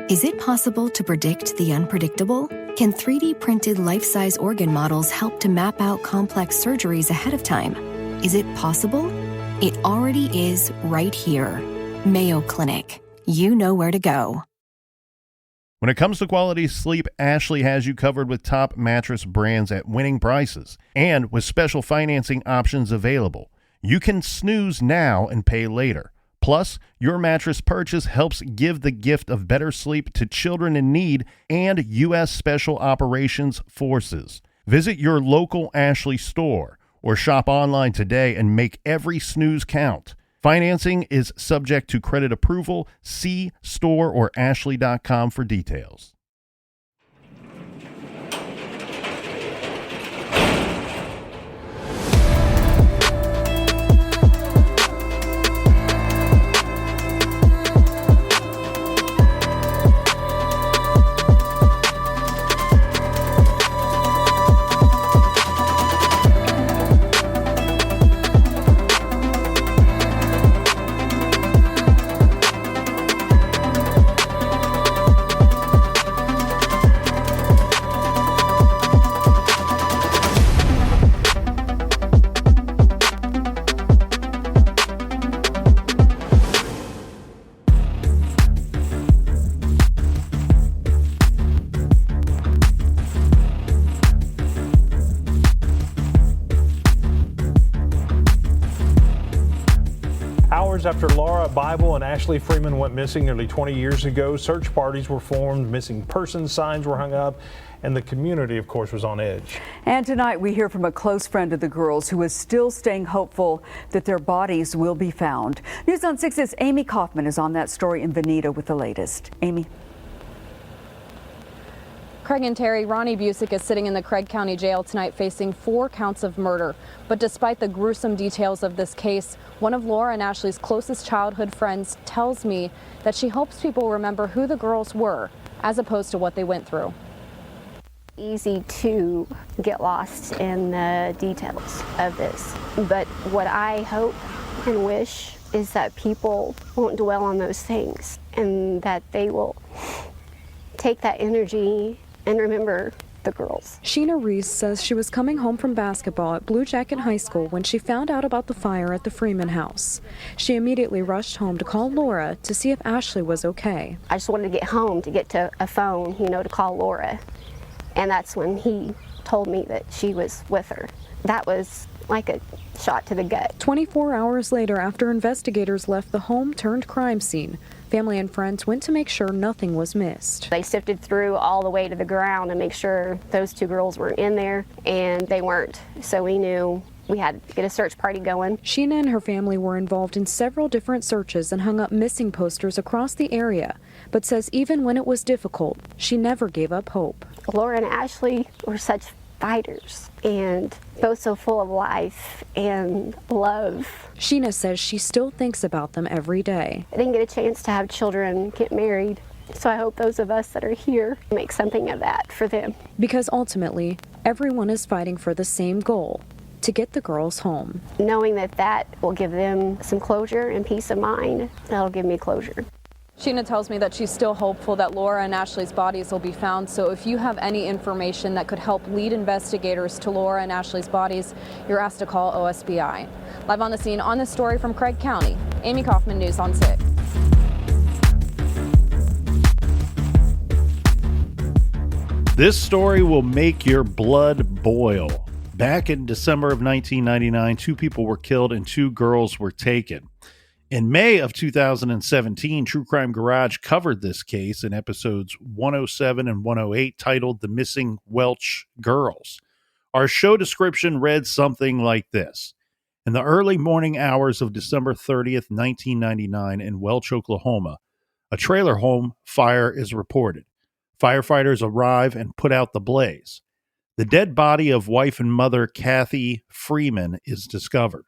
Is it possible to predict the unpredictable? Can 3D printed life-size organ models help to map out complex surgeries ahead of time? Is it possible? It already is right here. Mayo Clinic. You know where to go. When it comes to quality sleep, Ashley has you covered with top mattress brands at winning prices and with special financing options available. You can snooze now and pay later. Plus, your mattress purchase helps give the gift of better sleep to children in need and U.S. Special Operations Forces. Visit your local Ashley store or shop online today and make every snooze count. Financing is subject to credit approval. See store or ashley.com for details. After Laura Bible and Ashley Freeman went missing nearly 20 years ago, search parties were formed, missing persons signs were hung up, and the community, of course, was on edge. And tonight we hear from a close friend of the girls who is still staying hopeful that their bodies will be found. News on 6's Amy Kaufman is on that story in Veneta with the latest. Amy. Craig and Terry, Ronnie Busick is sitting in the Craig County Jail tonight facing 4 counts of murder. But despite the gruesome details of this case, one of Laura and Ashley's closest childhood friends tells me that she hopes people remember who the girls were as opposed to what they went through. Easy to get lost in the details of this, but what I hope and wish is that people won't dwell on those things and that they will take that energy and remember the girls. Sheena Reese says she was coming home from basketball at Blue Jacket High School when she found out about the fire at the Freeman house. She immediately rushed home to call Laura to see if Ashley was okay. I just wanted to get home to get to a phone, to call Laura. And that's when he told me that she was with her. That was like a shot to the gut. 24 hours later, after investigators left the home-turned-crime scene, family and friends went to make sure nothing was missed. They sifted through all the way to the ground to make sure those 2 girls weren't in there, and they weren't. So we knew we had to get a search party going. Sheena and her family were involved in several different searches and hung up missing posters across the area, but says even when it was difficult, she never gave up hope. Laura and Ashley were such fighters and both so full of life and love. Sheena says she still thinks about them every day. I didn't get a chance to have children, get married, so I hope those of us that are here make something of that for them. Because ultimately, everyone is fighting for the same goal, to get the girls home. Knowing that will give them some closure and peace of mind, that'll give me closure. Sheena tells me that she's still hopeful that Laura and Ashley's bodies will be found. So if you have any information that could help lead investigators to Laura and Ashley's bodies, you're asked to call OSBI. Live on the scene on this story from Craig County, Amy Kaufman, News on 6. This story will make your blood boil. Back in December of 1999, 2 people were killed and 2 girls were taken. In May of 2017, True Crime Garage covered this case in episodes 107 and 108 titled The Missing Welch Girls. Our show description read something like this. In the early morning hours of December 30th, 1999 in Welch, Oklahoma, a trailer home fire is reported. Firefighters arrive and put out the blaze. The dead body of wife and mother Kathy Freeman is discovered.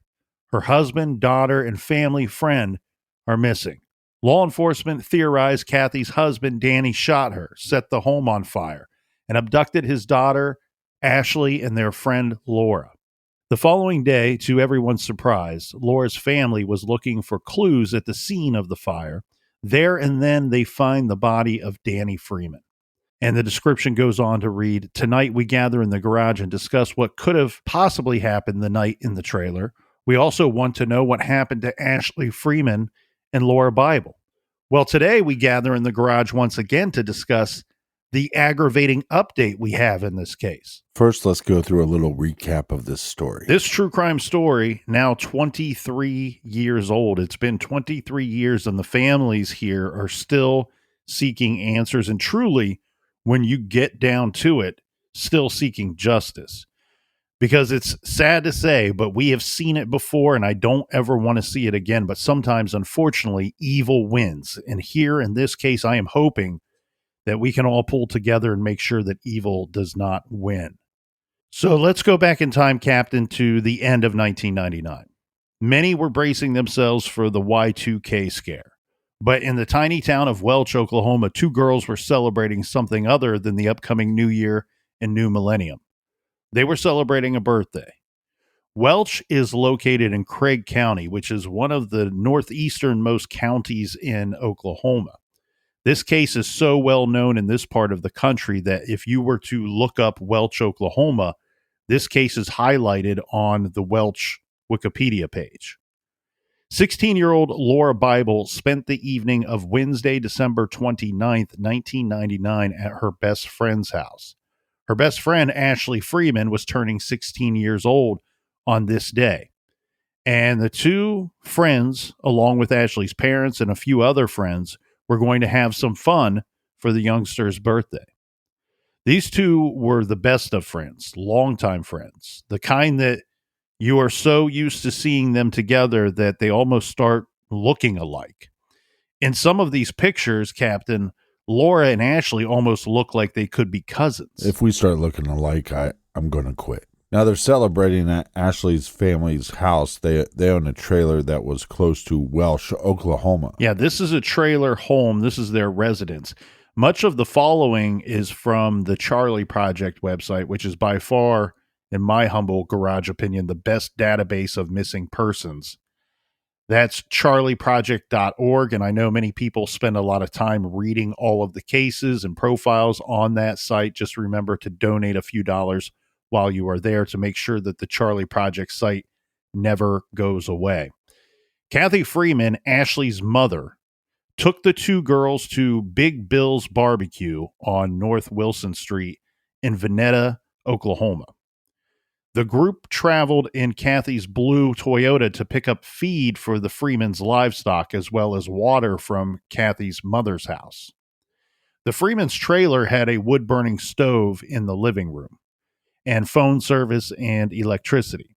Her husband, daughter, and family friend are missing. Law enforcement theorized Kathy's husband, Danny, shot her, set the home on fire, and abducted his daughter, Ashley, and their friend, Laura. The following day, to everyone's surprise, Laura's family was looking for clues at the scene of the fire. There and then they find the body of Danny Freeman. And the description goes on to read, "Tonight we gather in the garage and discuss what could have possibly happened the night in the trailer. We also want to know what happened to Ashley Freeman and Laura Bible. Well, today we gather in the garage once again to discuss the aggravating update we have in this case." First, let's go through a little recap of this story. This true crime story, now 23 years old. It's been 23 years, and the families here are still seeking answers. And truly, when you get down to it, still seeking justice. Because it's sad to say, but we have seen it before, and I don't ever want to see it again. But sometimes, unfortunately, evil wins. And here in this case, I am hoping that we can all pull together and make sure that evil does not win. So let's go back in time, Captain, to the end of 1999. Many were bracing themselves for the Y2K scare. But in the tiny town of Welch, Oklahoma, two girls were celebrating something other than the upcoming New Year and New Millennium. They were celebrating a birthday. Welch is located in Craig County, which is one of the northeasternmost counties in Oklahoma. This case is so well known in this part of the country that if you were to look up Welch, Oklahoma, this case is highlighted on the Welch Wikipedia page. 16-year-old Laura Bible spent the evening of Wednesday, December 29th, 1999 at her best friend's house. Her best friend, Ashley Freeman, was turning 16 years old on this day. And the two friends, along with Ashley's parents and a few other friends, were going to have some fun for the youngster's birthday. These two were the best of friends, longtime friends, the kind that you are so used to seeing them together that they almost start looking alike. In some of these pictures, Captain, Laura and Ashley almost look like they could be cousins. If we start looking alike, I'm going to quit. Now, they're celebrating at Ashley's family's house. They own a trailer that was close to Welch, Oklahoma. Yeah, this is a trailer home. This is their residence. Much of the following is from the Charlie Project website, which is by far, in my humble garage opinion, the best database of missing persons. That's charlieproject.org, and I know many people spend a lot of time reading all of the cases and profiles on that site. Just remember to donate a few dollars while you are there to make sure that the Charlie Project site never goes away. Kathy Freeman, Ashley's mother, took the two girls to Big Bill's Barbecue on North Wilson Street in Veneta, Oklahoma. The group traveled in Kathy's blue Toyota to pick up feed for the Freeman's livestock as well as water from Kathy's mother's house. The Freeman's trailer had a wood-burning stove in the living room and phone service and electricity.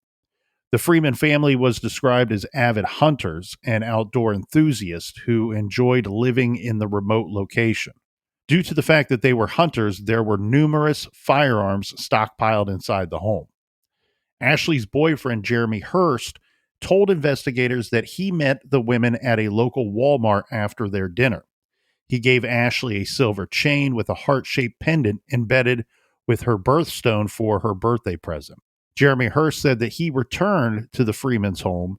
The Freeman family was described as avid hunters and outdoor enthusiasts who enjoyed living in the remote location. Due to the fact that they were hunters, there were numerous firearms stockpiled inside the home. Ashley's boyfriend, Jeremy Hurst, told investigators that he met the women at a local Walmart after their dinner. He gave Ashley a silver chain with a heart-shaped pendant embedded with her birthstone for her birthday present. Jeremy Hurst said that he returned to the Freeman's home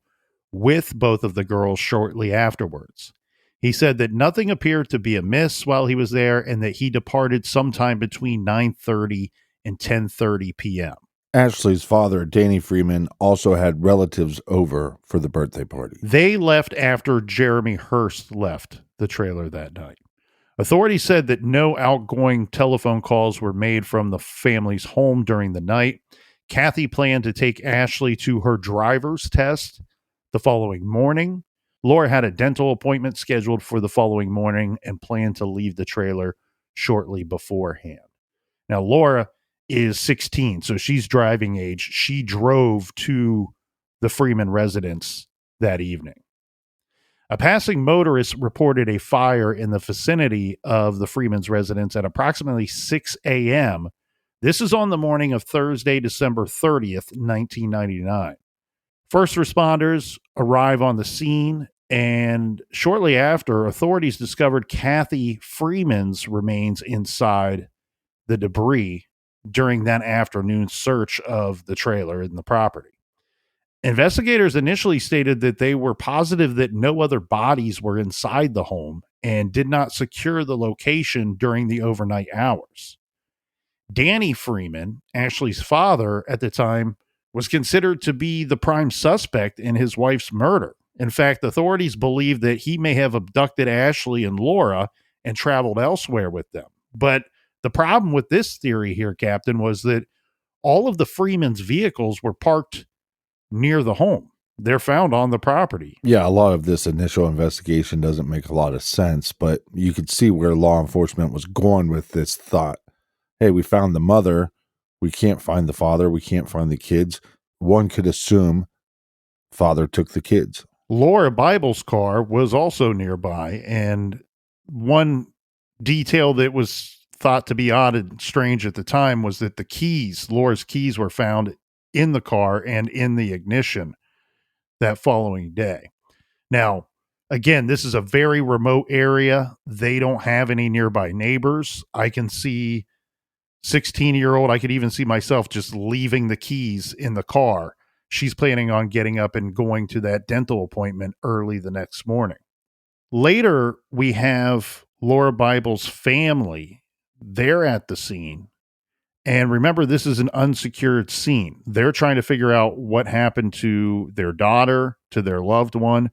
with both of the girls shortly afterwards. He said that nothing appeared to be amiss while he was there and that he departed sometime between 9:30 and 10:30 p.m. Ashley's father, Danny Freeman, also had relatives over for the birthday party. They left after Jeremy Hurst left the trailer that night. Authorities said that no outgoing telephone calls were made from the family's home during the night. Kathy planned to take Ashley to her driver's test the following morning. Laura had a dental appointment scheduled for the following morning and planned to leave the trailer shortly beforehand. Now, Laura is 16, so she's driving age. She drove to the Freeman residence that evening. A passing motorist reported a fire in the vicinity of the Freeman's residence at approximately 6 a.m. This is on the morning of Thursday, December 30th, 1999. First responders arrive on the scene, and shortly after, authorities discovered Kathy Freeman's remains inside the debris during that afternoon search of the trailer and the property. Investigators initially stated that they were positive that no other bodies were inside the home and did not secure the location during the overnight hours. Danny Freeman, Ashley's father at the time, was considered to be the prime suspect in his wife's murder. In fact, authorities believe that he may have abducted Ashley and Laura and traveled elsewhere with them. But the problem with this theory here, Captain, was that all of the Freeman's vehicles were parked near the home. They're found on the property. Yeah, a lot of this initial investigation doesn't make a lot of sense, but you could see where law enforcement was going with this thought. Hey, we found the mother. We can't find the father. We can't find the kids. One could assume father took the kids. Laura Bible's car was also nearby, and one detail that was thought to be odd and strange at the time was that the keys, Laura's keys, were found in the car and in the ignition that following day. Now, again, this is a very remote area. They don't have any nearby neighbors. I can see 16-year-old, I could even see myself just leaving the keys in the car. She's planning on getting up and going to that dental appointment early the next morning. Later, we have Laura Bible's family. They're at the scene. And remember, this is an unsecured scene. They're trying to figure out what happened to their daughter, to their loved one.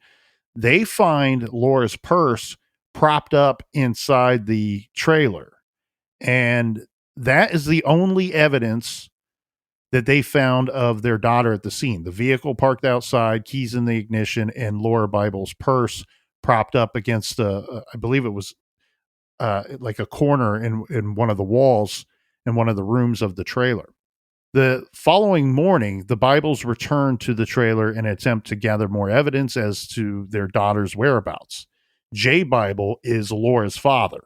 They find Laura's purse propped up inside the trailer. And that is the only evidence that they found of their daughter at the scene. The vehicle parked outside, keys in the ignition, and Laura Bible's purse propped up against, I believe it was like a corner in one of the walls in one of the rooms of the trailer. The following morning, the Bibles returned to the trailer in an attempt to gather more evidence as to their daughter's whereabouts. Jay Bible is Laura's father.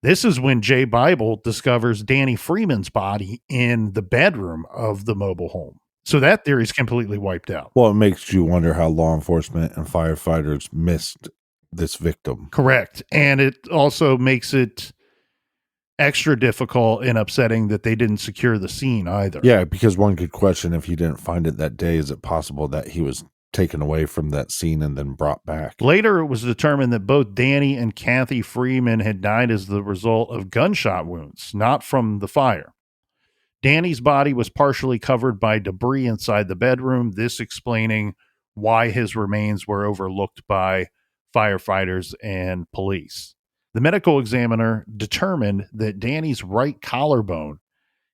This is when Jay Bible discovers Danny Freeman's body in the bedroom of the mobile home. So that theory is completely wiped out. Well, it makes you wonder how law enforcement and firefighters missed this victim. Correct. And it also makes it extra difficult and upsetting that they didn't secure the scene either. Yeah, because one could question, if he didn't find it that day, is it possible that he was taken away from that scene and then brought back? Later, it was determined that both Danny and Kathy Freeman had died as the result of gunshot wounds, not from the fire. Danny's body was partially covered by debris inside the bedroom, this explaining why his remains were overlooked by firefighters and police. The medical examiner determined that Danny's right collarbone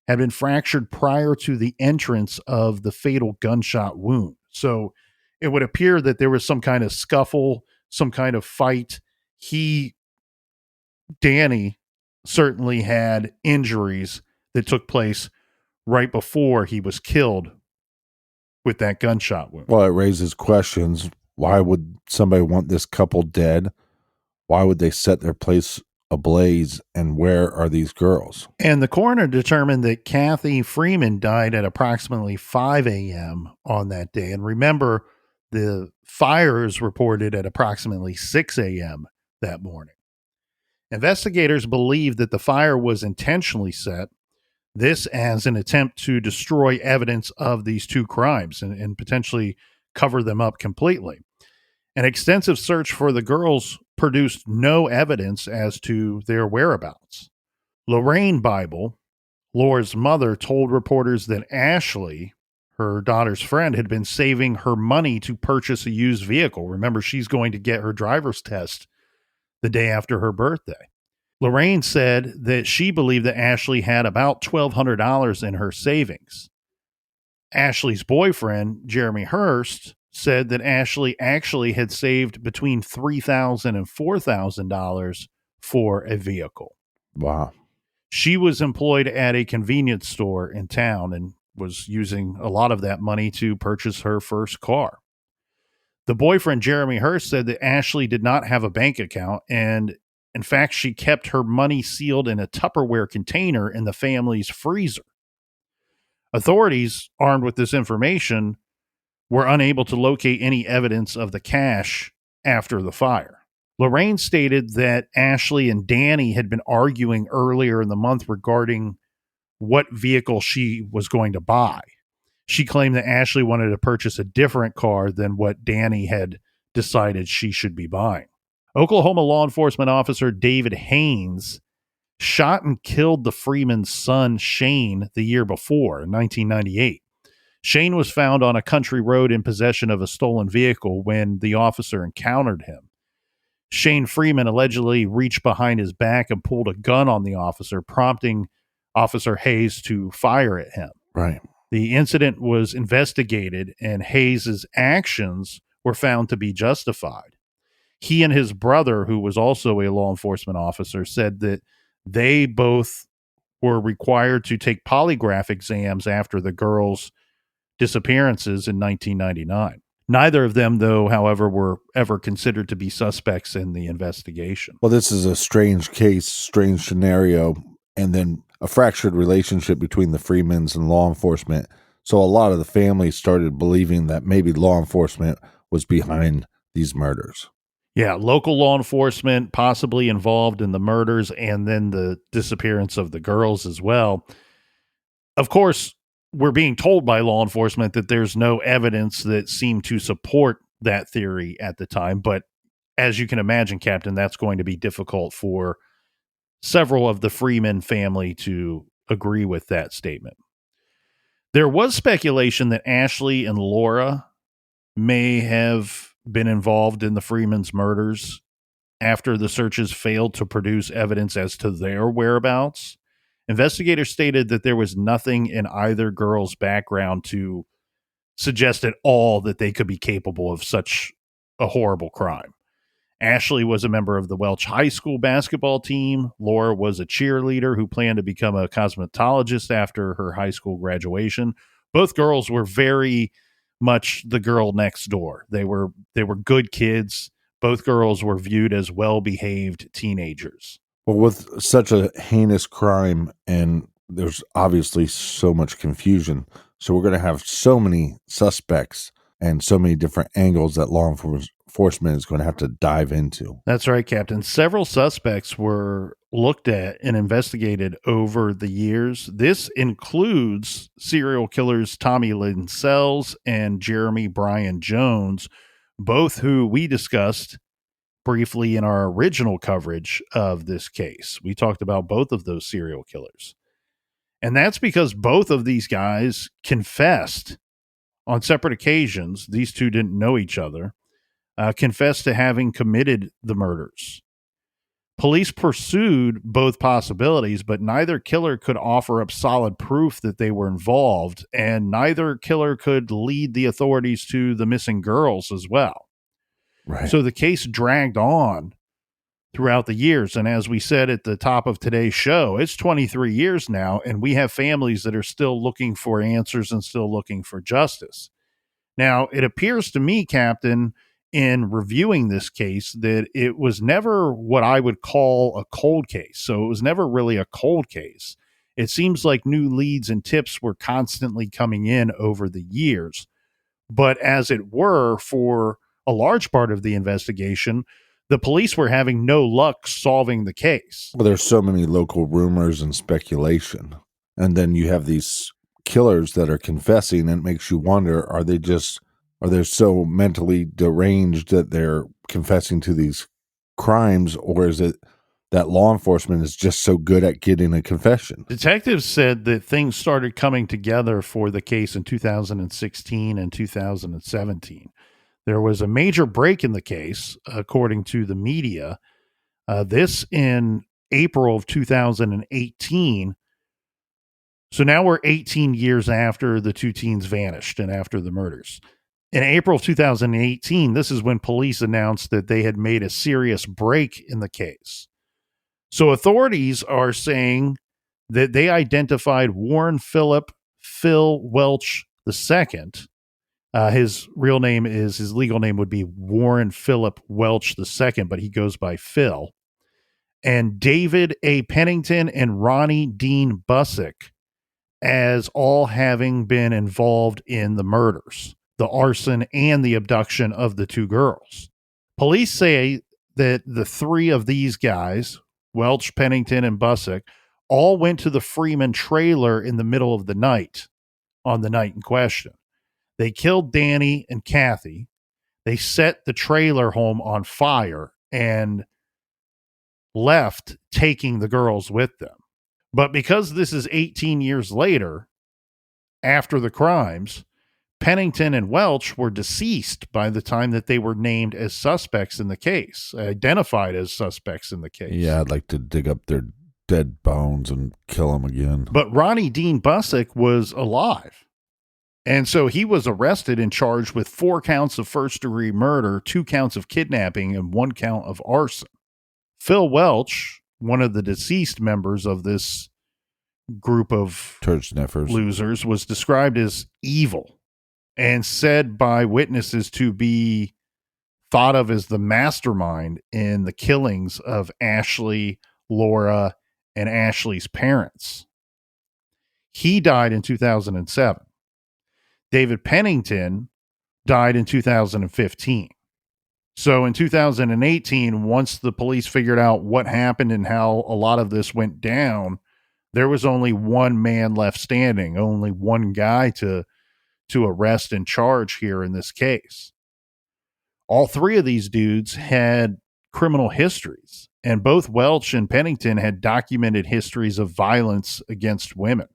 had been fractured prior to the entrance of the fatal gunshot wound. So it would appear that there was some kind of scuffle, some kind of fight. Danny certainly had injuries that took place right before he was killed with that gunshot wound. Well, it raises questions. Why would somebody want this couple dead? Why would they set their place ablaze? And where are these girls? And the coroner determined that Kathy Freeman died at approximately 5 a.m. on that day. And remember, the fire is reported at approximately 6 a.m. that morning. Investigators believe that the fire was intentionally set, this as an attempt to destroy evidence of these two crimes and potentially cover them up completely. An extensive search for the girls produced no evidence as to their whereabouts. Lorraine Bible, Laura's mother, told reporters that Ashley, her daughter's friend, had been saving her money to purchase a used vehicle. Remember, she's going to get her driver's test the day after her birthday. Lorraine said that she believed that Ashley had about $1,200 in her savings. Ashley's boyfriend, Jeremy Hurst, said that Ashley actually had saved between $3,000 and $4,000 for a vehicle. Wow. She was employed at a convenience store in town and was using a lot of that money to purchase her first car. The boyfriend, Jeremy Hurst, said that Ashley did not have a bank account, and in fact, she kept her money sealed in a Tupperware container in the family's freezer. Authorities, armed with this information, were unable to locate any evidence of the cash after the fire. Lorraine stated that Ashley and Danny had been arguing earlier in the month regarding what vehicle she was going to buy. She claimed that Ashley wanted to purchase a different car than what Danny had decided she should be buying. Oklahoma law enforcement officer David Haynes shot and killed the Freeman's son, Shane, the year before, in 1998. Shane was found on a country road in possession of a stolen vehicle when the officer encountered him. Shane Freeman allegedly reached behind his back and pulled a gun on the officer, prompting Officer Hayes to fire at him. Right. The incident was investigated, and Hayes' actions were found to be justified. He and his brother, who was also a law enforcement officer, said that they both were required to take polygraph exams after the girls' disappearances in 1999. Neither of them, though, however, were ever considered to be suspects in the investigation. Well, this is a strange case, strange scenario, and then a fractured relationship between the Freemans and law enforcement. So a lot of the family started believing that maybe law enforcement was behind these murders. Yeah, local law enforcement possibly involved in the murders and then the disappearance of the girls as well. Of course, we're being told by law enforcement that there's no evidence that seemed to support that theory at the time. But as you can imagine, Captain, that's going to be difficult for several of the Freeman family to agree with that statement. There was speculation that Ashley and Laura may have been involved in the Freeman's murders after the searches failed to produce evidence as to their whereabouts. Investigators stated that there was nothing in either girl's background to suggest at all that they could be capable of such a horrible crime. Ashley was a member of the Welch High School basketball team. Laura was a cheerleader who planned to become a cosmetologist after her high school graduation. Both girls were very much the girl next door. They were good kids. Both girls were viewed as well-behaved teenagers. Well, with such a heinous crime, and there's obviously so much confusion, so we're going to have so many suspects and so many different angles that law enforcement is going to have to dive into. That's right, Captain. Several suspects were looked at and investigated over the years. This includes serial killers Tommy Lynn Sells and Jeremy Bryan Jones, both who we discussed briefly in our original coverage of this case. We talked about both of those serial killers. And that's because both of these guys confessed on separate occasions. These two didn't know each other. Confessed to having committed the murders. Police pursued both possibilities, but neither killer could offer up solid proof that they were involved, and neither killer could lead the authorities to the missing girls as well. Right. So the case dragged on throughout the years, and as we said at the top of today's show, it's 23 years now, and we have families that are still looking for answers and still looking for justice. Now, it appears to me, Captain, in reviewing this case, that it was never what I would call a cold case. So it was never really a cold case. It seems like new leads and tips were constantly coming in over the years. But as it were, for a large part of the investigation, the police were having no luck solving the case. Well, there's so many local rumors and speculation. And then you have these killers that are confessing, and it makes you wonder, are they so mentally deranged that they're confessing to these crimes, or is it that law enforcement is just so good at getting a confession? Detectives said that things started coming together for the case in 2016 and 2017. There was a major break in the case, according to the media. This in April of 2018. So now we're 18 years after the two teens vanished and after the murders. In April of 2018, this is when police announced that they had made a serious break in the case. So authorities are saying that they identified Warren Philip Phil Welch II. His legal name would be Warren Philip Welch II, but he goes by Phil. And David A. Pennington and Ronnie Dean Busick as all having been involved in the murders, the arson, and the abduction of the two girls. Police say that the three of these guys, Welch, Pennington, and Busick, all went to the Freeman trailer in the middle of the night on the night in question. They killed Danny and Kathy. They set the trailer home on fire, and left, taking the girls with them. But because this is 18 years later, after the crimes, Pennington and Welch were deceased by the time that they were named as suspects in the case, identified as suspects in the case. Yeah, I'd like to dig up their dead bones and kill them again. But Ronnie Busick was alive. And so he was arrested and charged with 4 counts of first-degree murder, 2 counts of kidnapping, and 1 count of arson. Phil Welch, one of the deceased members of this group of turd sniffers losers, was described as evil and said by witnesses to be thought of as the mastermind in the killings of Ashley, Laura, and Ashley's parents. He died in 2007. David Pennington died in 2015. So in 2018, once the police figured out what happened and how a lot of this went down, there was only one man left standing, only one guy to arrest and charge here in this case. All 3 of these dudes had criminal histories, and both Welch and Pennington had documented histories of violence against women.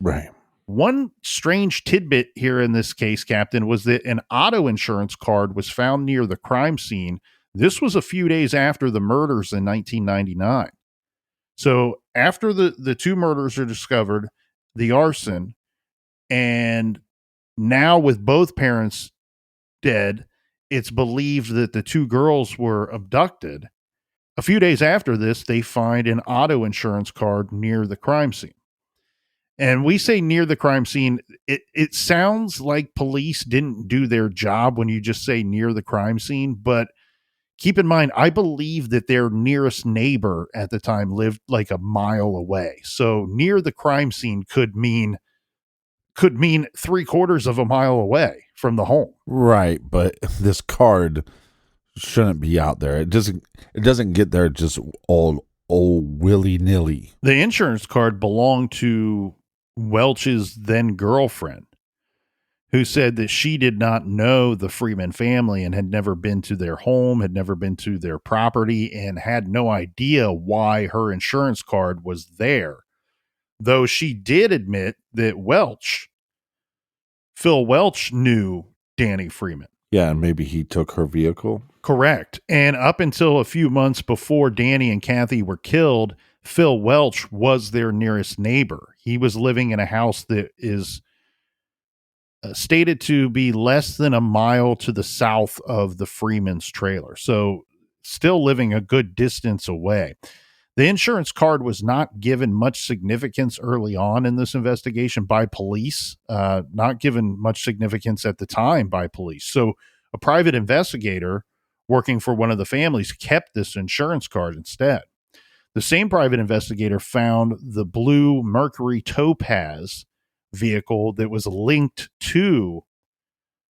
Right. One strange tidbit here in this case, Captain, was that an auto insurance card was found near the crime scene. This was a few days after the murders in 1999. So after the 2 murders are discovered, the arson, and now with both parents dead, it's believed that the 2 girls were abducted. A few days after this, they find an auto insurance card near the crime scene. And we say near the crime scene, it sounds like police didn't do their job when you just say near the crime scene. But keep in mind, I believe that their nearest neighbor at the time lived like a mile away. So near the crime scene could mean 3/4 of a mile away from the home. Right, but this card shouldn't be out there. It doesn't get there just all willy-nilly. The insurance card belonged to Welch's then girlfriend, who said that she did not know the Freeman family and had never been to their home, had never been to their property, and had no idea why her insurance card was there. Though she did admit that Phil Welch knew Danny Freeman. Yeah, and maybe he took her vehicle. Correct. And up until a few months before Danny and Kathy were killed, Phil Welch was their nearest neighbor. He was living in a house that is stated to be less than a mile to the south of the Freeman's trailer. So still living a good distance away. The insurance card was not given much significance early on in this investigation by police, not given much significance at the time by police. So a private investigator working for one of the families kept this insurance card instead. The same private investigator found the blue Mercury Topaz vehicle that was linked to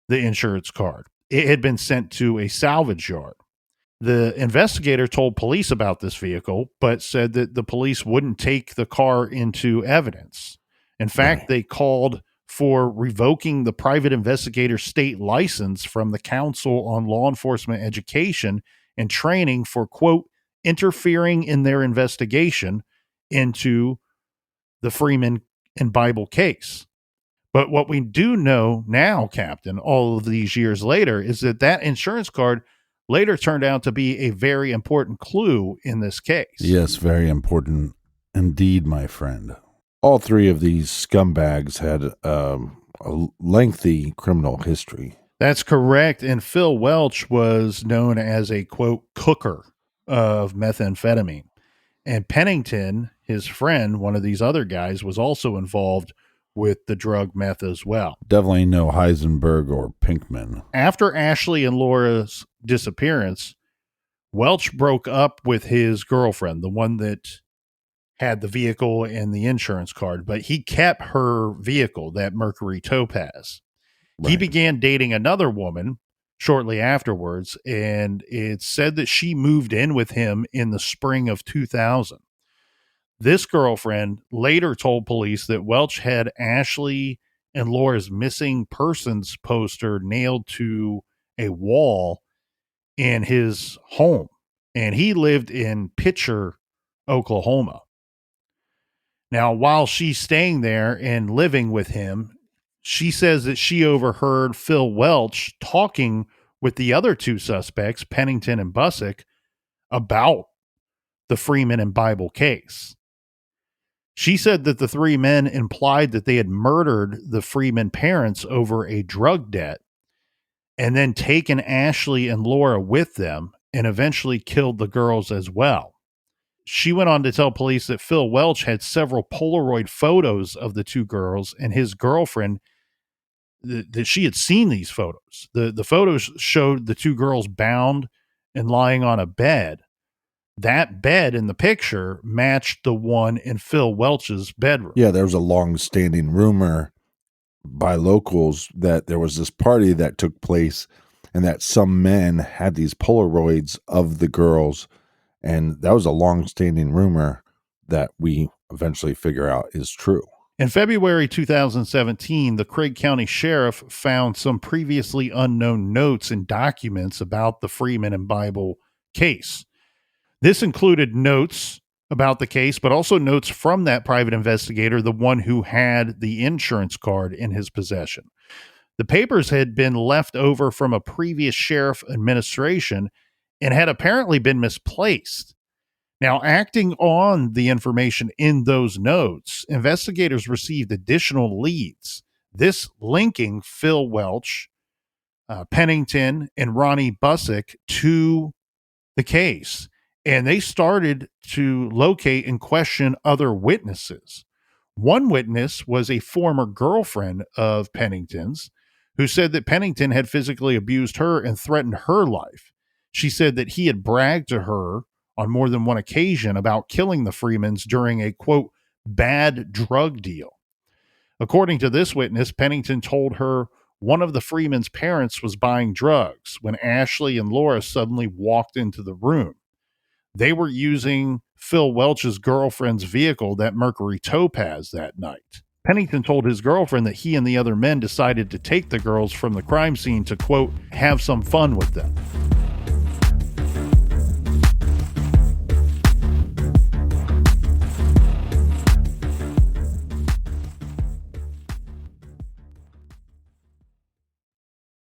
the insurance card. It had been sent to a salvage yard. The investigator told police about this vehicle, but said that the police wouldn't take the car into evidence. In fact, they called for revoking the private investigator's state license from the Council on Law Enforcement Education and Training for, quote, interfering in their investigation into the Freeman and Bible case. But what we do know now, Captain, all of these years later, is that insurance card later turned out to be a very important clue in this case. Yes, very important indeed, my friend. All 3 of these scumbags had a lengthy criminal history. That's correct. And Phil Welch was known as a, quote, cooker of methamphetamine. And Pennington, his friend, one of these other guys, was also involved with the drug meth as well. Definitely no Heisenberg or Pinkman. After Ashley and Laura's disappearance, Welch broke up with his girlfriend, the one that had the vehicle and the insurance card, but he kept her vehicle, that Mercury Topaz. Right. He began dating another woman shortly afterwards, and it's said that she moved in with him in the spring of 2000. This girlfriend later told police that Welch had Ashley and Laura's missing persons poster nailed to a wall in his home. and he lived in Pitcher, Oklahoma. Now, while she's staying there and living with him, she says that she overheard Phil Welch talking with the other two suspects, Pennington and Busick, about the Freeman and Bible case. She said that the three men implied that they had murdered the Freeman parents over a drug debt and then taken Ashley and Laura with them and eventually killed the girls as well. She went on to tell police that Phil Welch had several Polaroid photos of the two girls and his girlfriend, that she had seen these photos. The photos showed the two girls bound and lying on a bed. That bed in the picture matched the one in Phil Welch's bedroom. Yeah, there was a long-standing rumor by locals that there was this party that took place and that some men had these Polaroids of the girls. And that was a long-standing rumor that we eventually figure out is true. In February 2017, the Craig County Sheriff found some previously unknown notes and documents about the Freeman and Bible case. This included notes about the case, but also notes from that private investigator, the one who had the insurance card in his possession. The papers had been left over from a previous sheriff administration and had apparently been misplaced. Now, acting on the information in those notes, investigators received additional leads, this linking Phil Welch, Pennington, and Ronnie Busick to the case. And they started to locate and question other witnesses. One witness was a former girlfriend of Pennington's who said that Pennington had physically abused her and threatened her life. She said that he had bragged to her on more than one occasion about killing the Freemans during a, quote, bad drug deal. According to this witness, Pennington told her one of the Freemans' parents was buying drugs when Ashley and Laura suddenly walked into the room. They were using Phil Welch's girlfriend's vehicle, that Mercury Topaz, that night. Pennington told his girlfriend that he and the other men decided to take the girls from the crime scene to, quote, have some fun with them.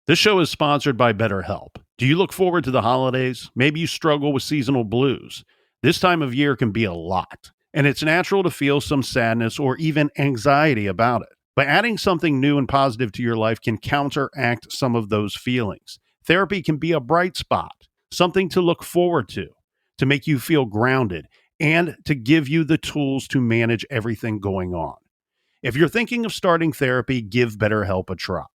This show is sponsored by BetterHelp. Do you look forward to the holidays? Maybe you struggle with seasonal blues. This time of year can be a lot, and it's natural to feel some sadness or even anxiety about it. But adding something new and positive to your life can counteract some of those feelings. Therapy can be a bright spot, something to look forward to make you feel grounded, and to give you the tools to manage everything going on. If you're thinking of starting therapy, give BetterHelp a try.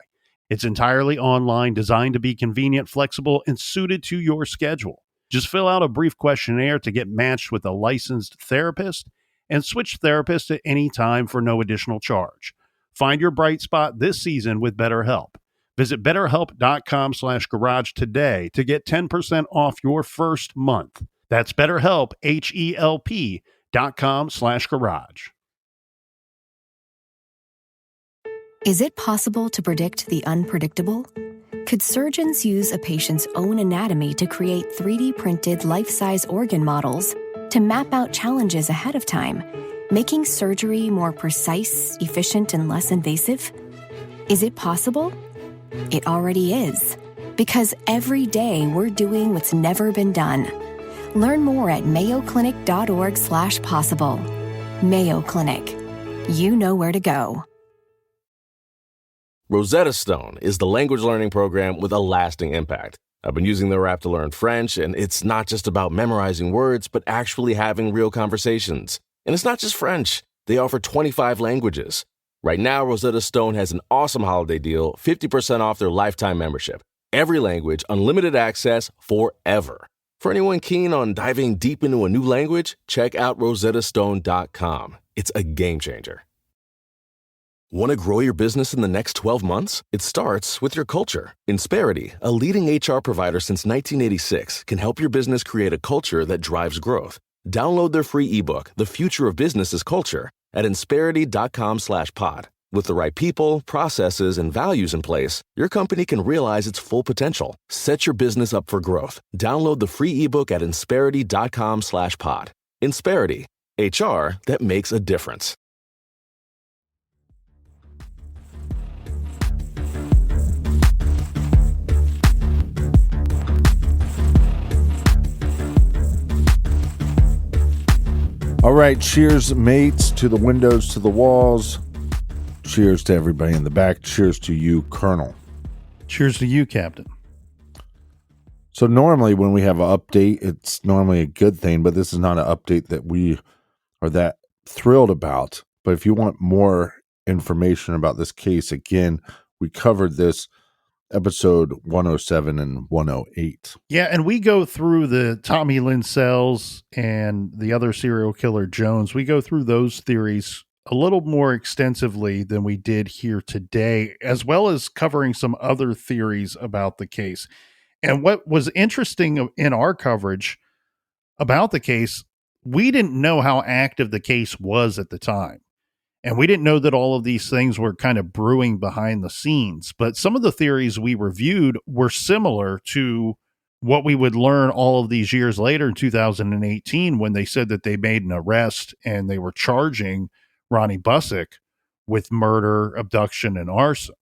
It's entirely online, designed to be convenient, flexible, and suited to your schedule. Just fill out a brief questionnaire to get matched with a licensed therapist and switch therapists at any time for no additional charge. Find your bright spot this season with BetterHelp. Visit BetterHelp.com/garage today to get 10% off your first month. That's BetterHelp, HELP.com/garage. Is it possible to predict the unpredictable? Could surgeons use a patient's own anatomy to create 3D-printed life-size organ models to map out challenges ahead of time, making surgery more precise, efficient, and less invasive? Is it possible? It already is, because every day we're doing what's never been done. Learn more at mayoclinic.org/possible. Mayo Clinic. You know where to go. Rosetta Stone is the language learning program with a lasting impact. I've been using their app to learn French, and it's not just about memorizing words, but actually having real conversations. And it's not just French. They offer 25 languages. Right now, Rosetta Stone has an awesome holiday deal, 50% off their lifetime membership. Every language, unlimited access forever. For anyone keen on diving deep into a new language, check out rosettastone.com. It's a game changer. Want to grow your business in the next 12 months? It starts with your culture. Insperity, a leading HR provider since 1986, can help your business create a culture that drives growth. Download their free ebook, The Future of Business is Culture, at insperity.com/pod. With the right people, processes, and values in place, your company can realize its full potential. Set your business up for growth. Download the free ebook at Insperity.com/pod. Insperity, HR that makes a difference. All right, cheers, mates, to the windows, to the walls. Cheers to everybody in the back. Cheers to you, Colonel. Cheers to you, Captain. So normally when we have an update, it's normally a good thing, but this is not an update that we are that thrilled about. But if you want more information about this case, again, we covered this episode 107 and 108. Yeah, and we go through the Tommy Linsells and the other serial killer Jones. We go through those theories a little more extensively than we did here today, as well as covering some other theories about the case. And what was interesting in our coverage about the case, we didn't know how active the case was at the time. And we didn't know that all of these things were kind of brewing behind the scenes. But some of the theories we reviewed were similar to what we would learn all of these years later in 2018 when they said that they made an arrest and they were charging Ronnie Busick with murder, abduction, and arson.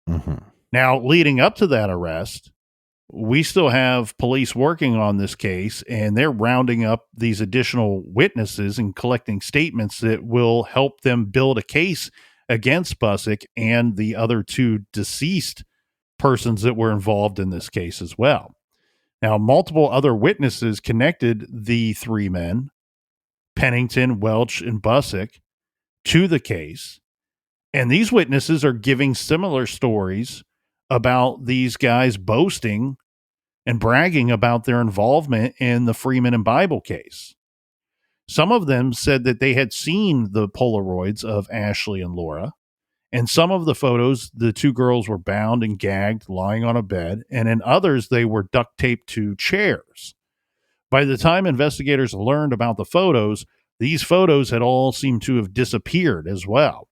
Mm-hmm. Now, leading up to that arrest, we still have police working on this case, and they're rounding up these additional witnesses and collecting statements that will help them build a case against Busick and the other two deceased persons that were involved in this case as well. Now, multiple other witnesses connected the three men, Pennington, Welch, and Busick, to the case, and these witnesses are giving similar stories about these guys boasting and bragging about their involvement in the Freeman and Bible case. Some of them said that they had seen the Polaroids of Ashley and Laura, and some of the photos, the two girls were bound and gagged, lying on a bed, and in others, they were duct taped to chairs. By the time investigators learned about the photos, these photos had all seemed to have disappeared as well,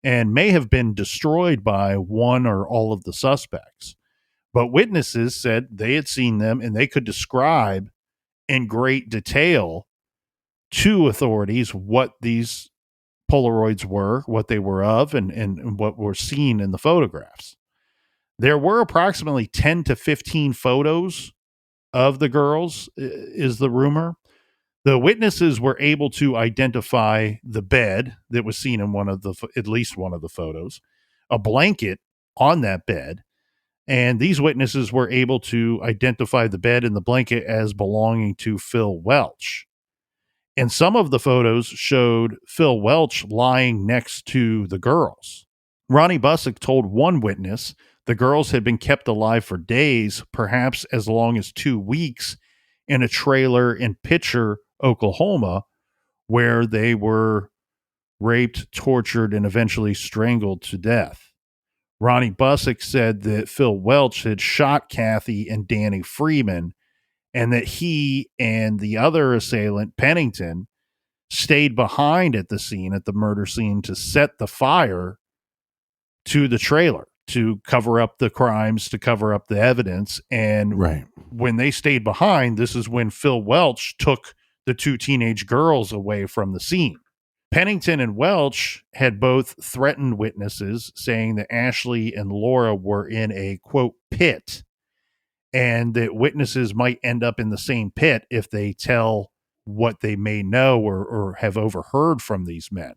and may have been destroyed by one or all of the suspects. But witnesses said they had seen them and they could describe in great detail to authorities what these Polaroids were, what they were of, and what were seen in the photographs. There were approximately 10 to 15 photos of the girls, is the rumor. The witnesses were able to identify the bed that was seen in at least one of the photos, a blanket on that bed, and these witnesses were able to identify the bed and the blanket as belonging to Phil Welch. And some of the photos showed Phil Welch lying next to the girls. Ronnie Busick told one witness the girls had been kept alive for days, perhaps as long as 2 weeks, in a trailer in Pitcher, Oklahoma, where they were raped, tortured, and eventually strangled to death. Ronnie Busick said that Phil Welch had shot Kathy and Danny Freeman, and that he and the other assailant, Pennington, stayed behind at the murder scene, to set the fire to the trailer, to cover up the crimes, to cover up the evidence. And when they stayed behind, this is when Phil Welch took the two teenage girls away from the scene. Pennington and Welch had both threatened witnesses, saying that Ashley and Laura were in a, quote, pit, and that witnesses might end up in the same pit if they tell what they may know or have overheard from these men.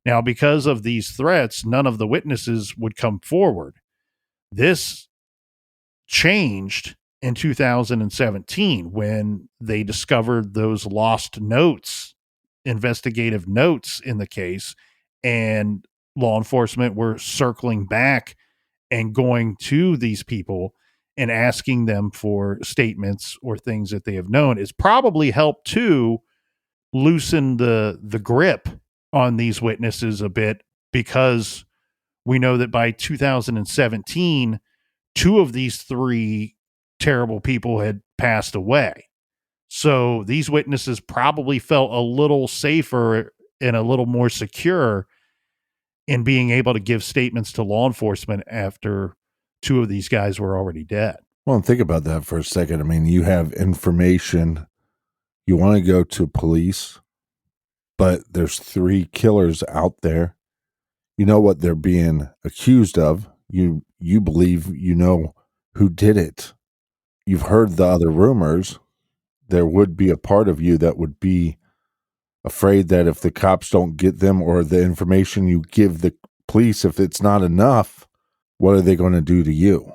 Now, because of these threats, none of the witnesses would come forward. This changed in 2017 when they discovered those lost notes, investigative notes in the case, and law enforcement were circling back and going to these people and asking them for statements or things that they have known. It's probably helped to loosen the grip on these witnesses a bit, because we know that by 2017, two of these three terrible people had passed away. So these witnesses probably felt a little safer and a little more secure in being able to give statements to law enforcement after two of these guys were already dead. Well, and think about that for a second. I mean, you have information, you want to go to police, but there's 3 killers out there. You know what they're being accused of. You believe you know who did it. You've heard the other rumors. There would be a part of you that would be afraid that if the cops don't get them, or the information you give the police, if it's not enough, what are they going to do to you?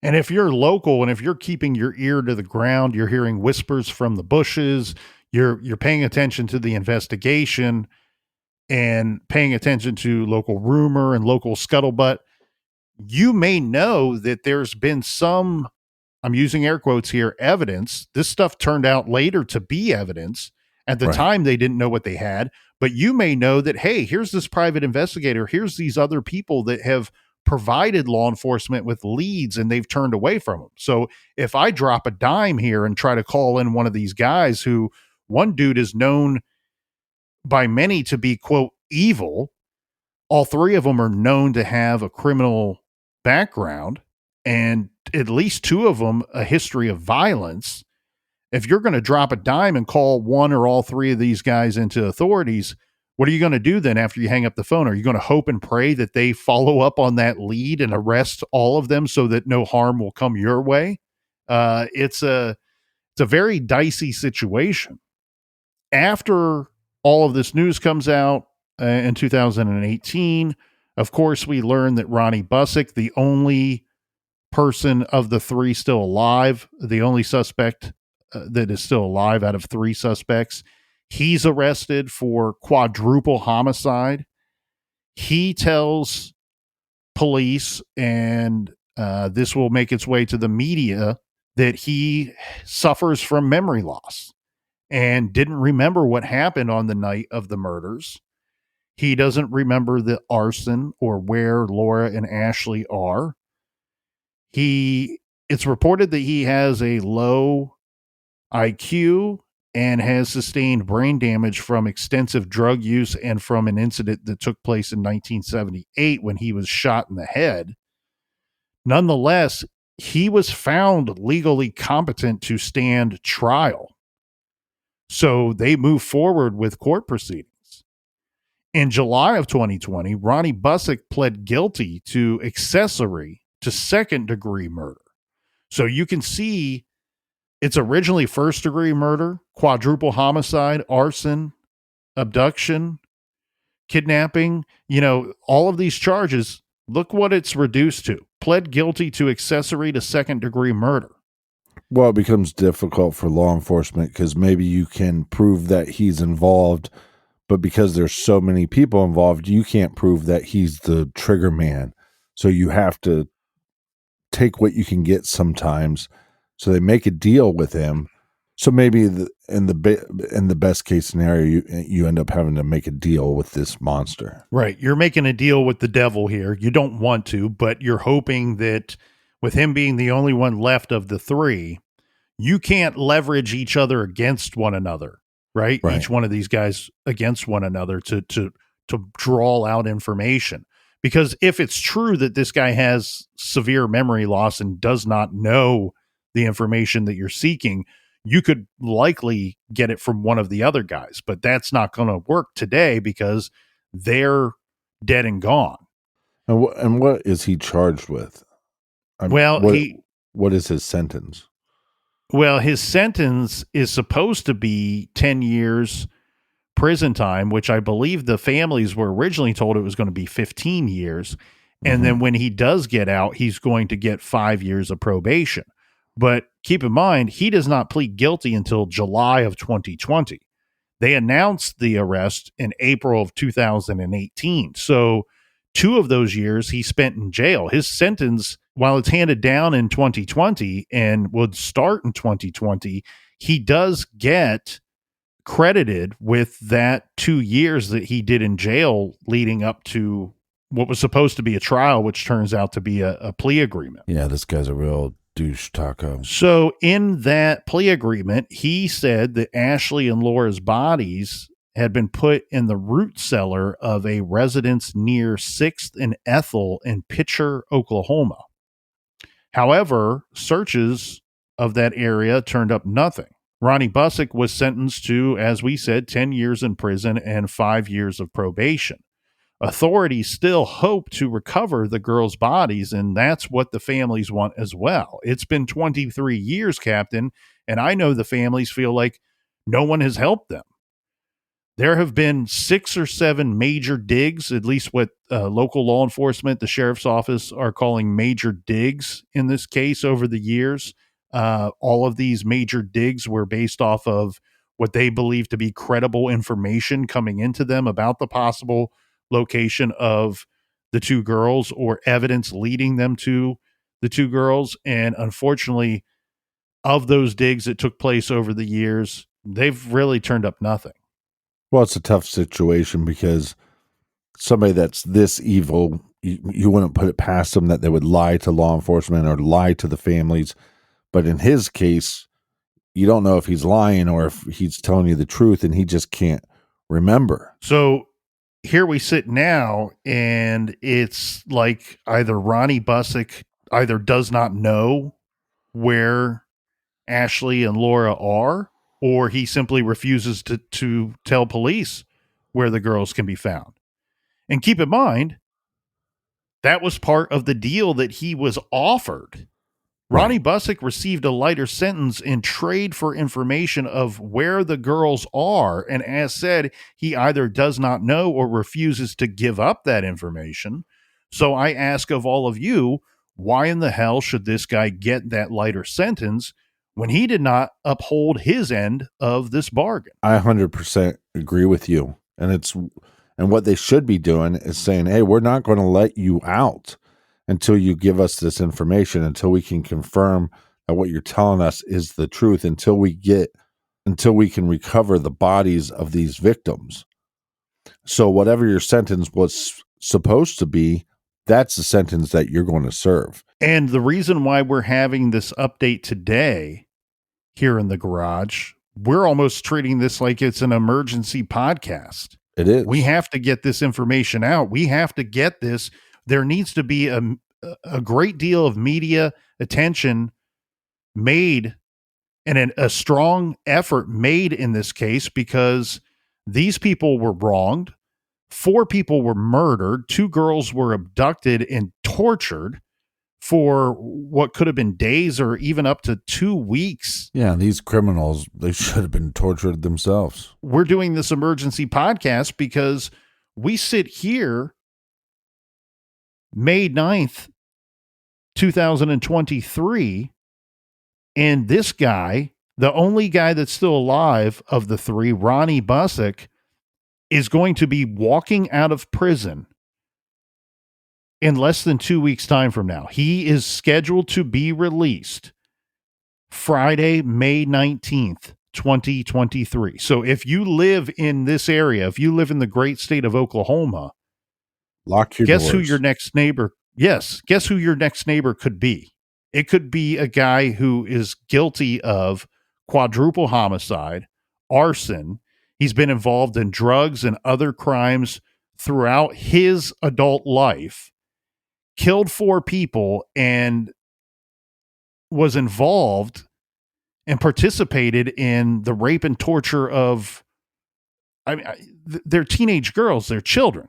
And if you're local and if you're keeping your ear to the ground, you're hearing whispers from the bushes, you're paying attention to the investigation and paying attention to local rumor and local scuttlebutt, you may know that there's been some, I'm using air quotes here, evidence. This stuff turned out later to be evidence. At the time, they didn't know what they had, but you may know that, hey, here's this private investigator. Here's these other people that have provided law enforcement with leads and they've turned away from them. So if I drop a dime here and try to call in one of these guys who, one dude is known by many to be, quote, evil. All 3 of them are known to have a criminal background, and at least 2 of them a history of violence. If you're going to drop a dime and call one or all 3 of these guys into authorities, what are you going to do then after you hang up the phone? Are you going to hope and pray that they follow up on that lead and arrest all of them so that no harm will come your way? It's a very dicey situation. After all of this news comes out in 2018, of course, we learn that Ronnie Busick, the only person of the 3 still alive, the only suspect that is still alive out of 3 suspects, he's arrested for quadruple homicide. He tells police, and this will make its way to the media, that he suffers from memory loss and didn't remember what happened on the night of the murders. He doesn't remember the arson or where Laura and Ashley are. It's reported that he has a low IQ and has sustained brain damage from extensive drug use and from an incident that took place in 1978 when he was shot in the head. Nonetheless, he was found legally competent to stand trial. So they move forward with court proceedings. In July of 2020, Ronnie Busick pled guilty to accessory to second-degree murder. So you can see it's originally first-degree murder, quadruple homicide, arson, abduction, kidnapping. You know, all of these charges, look what it's reduced to. Pled guilty to accessory to second-degree murder. Well, it becomes difficult for law enforcement because maybe you can prove that he's involved, but because there's so many people involved, you can't prove that he's the trigger man. So you have to take what you can get sometimes. So they make a deal with him. So maybe in the best case scenario, you end up having to make a deal with this monster. Right. You're making a deal with the devil here. You don't want to, but you're hoping that with him being the only one left of the 3, you can't leverage each other against one another, right? Each one of these guys against one another to draw out information. Because if it's true that this guy has severe memory loss and does not know the information that you're seeking, you could likely get it from one of the other guys, but that's not going to work today because they're dead and gone. And what is he charged with? What is his sentence? Well, his sentence is supposed to be 10 years prison time, which I believe the families were originally told it was going to be 15 years. And then when he does get out, he's going to get 5 years of probation. But keep in mind, he does not plead guilty until July of 2020. They announced the arrest in April of 2018. So 2 of those years he spent in jail. His sentence, while it's handed down in 2020 and would start in 2020, he does get credited with that 2 years that he did in jail leading up to what was supposed to be a trial, which turns out to be a plea agreement. Yeah, this guy's a real douche taco. So in that plea agreement, he said that Ashley and Laura's bodies had been put in the root cellar of a residence near 6th and Ethel in Pitcher, Oklahoma. However, searches of that area turned up nothing. Ronnie Busick was sentenced to, as we said, 10 years in prison and 5 years of probation. Authorities still hope to recover the girls' bodies, and that's what the families want as well. It's been 23 years, Captain, and I know the families feel like no one has helped them. There have been 6 or 7 major digs, at least what local law enforcement, the sheriff's office, are calling major digs in this case over the years. All of these major digs were based off of what they believe to be credible information coming into them about the possible location of the 2 girls or evidence leading them to the 2 girls. And unfortunately, of those digs that took place over the years, they've really turned up nothing. Well, it's a tough situation because somebody that's this evil, you wouldn't put it past them that they would lie to law enforcement or lie to the families. But in his case, you don't know if he's lying or if he's telling you the truth, and he just can't remember. So here we sit now, and it's like either Ronnie Busick either does not know where Ashley and Laura are, or he simply refuses to tell police where the girls can be found. And keep in mind, that was part of the deal that he was offered. Ronnie Busick received a lighter sentence in trade for information of where the girls are. And as said, he either does not know or refuses to give up that information. So I ask of all of you, why in the hell should this guy get that lighter sentence when he did not uphold his end of this bargain? I 100% agree with you. And what they should be doing is saying, hey, we're not going to let you out until you give us this information, until we can confirm that what you're telling us is the truth, until we can recover the bodies of these victims. So whatever your sentence was supposed to be, that's the sentence that you're going to serve. And the reason why we're having this update today here in the garage, we're almost treating this like it's an emergency podcast. It is. We have to get this information out. We have to get this. There needs to be a great deal of media attention made and a strong effort made in this case, because these people were wronged. 4 people were murdered. 2 girls were abducted and tortured for what could have been days or even up to 2 weeks. Yeah, these criminals, they should have been tortured themselves. We're doing this emergency podcast because we sit here May 9th, 2023, and this guy, the only guy that's still alive of the 3, Ronnie Busick, is going to be walking out of prison in less than 2 weeks' time from now. He is scheduled to be released Friday, May 19th, 2023. So if you live in this area, if you live in the great state of Oklahoma, lock your guess doors. Who your next neighbor? Yes, guess who your next neighbor could be? It could be a guy who is guilty of quadruple homicide, arson. He's been involved in drugs and other crimes throughout his adult life, killed 4 people, and was involved and participated in the rape and torture of, they're teenage girls, they're children.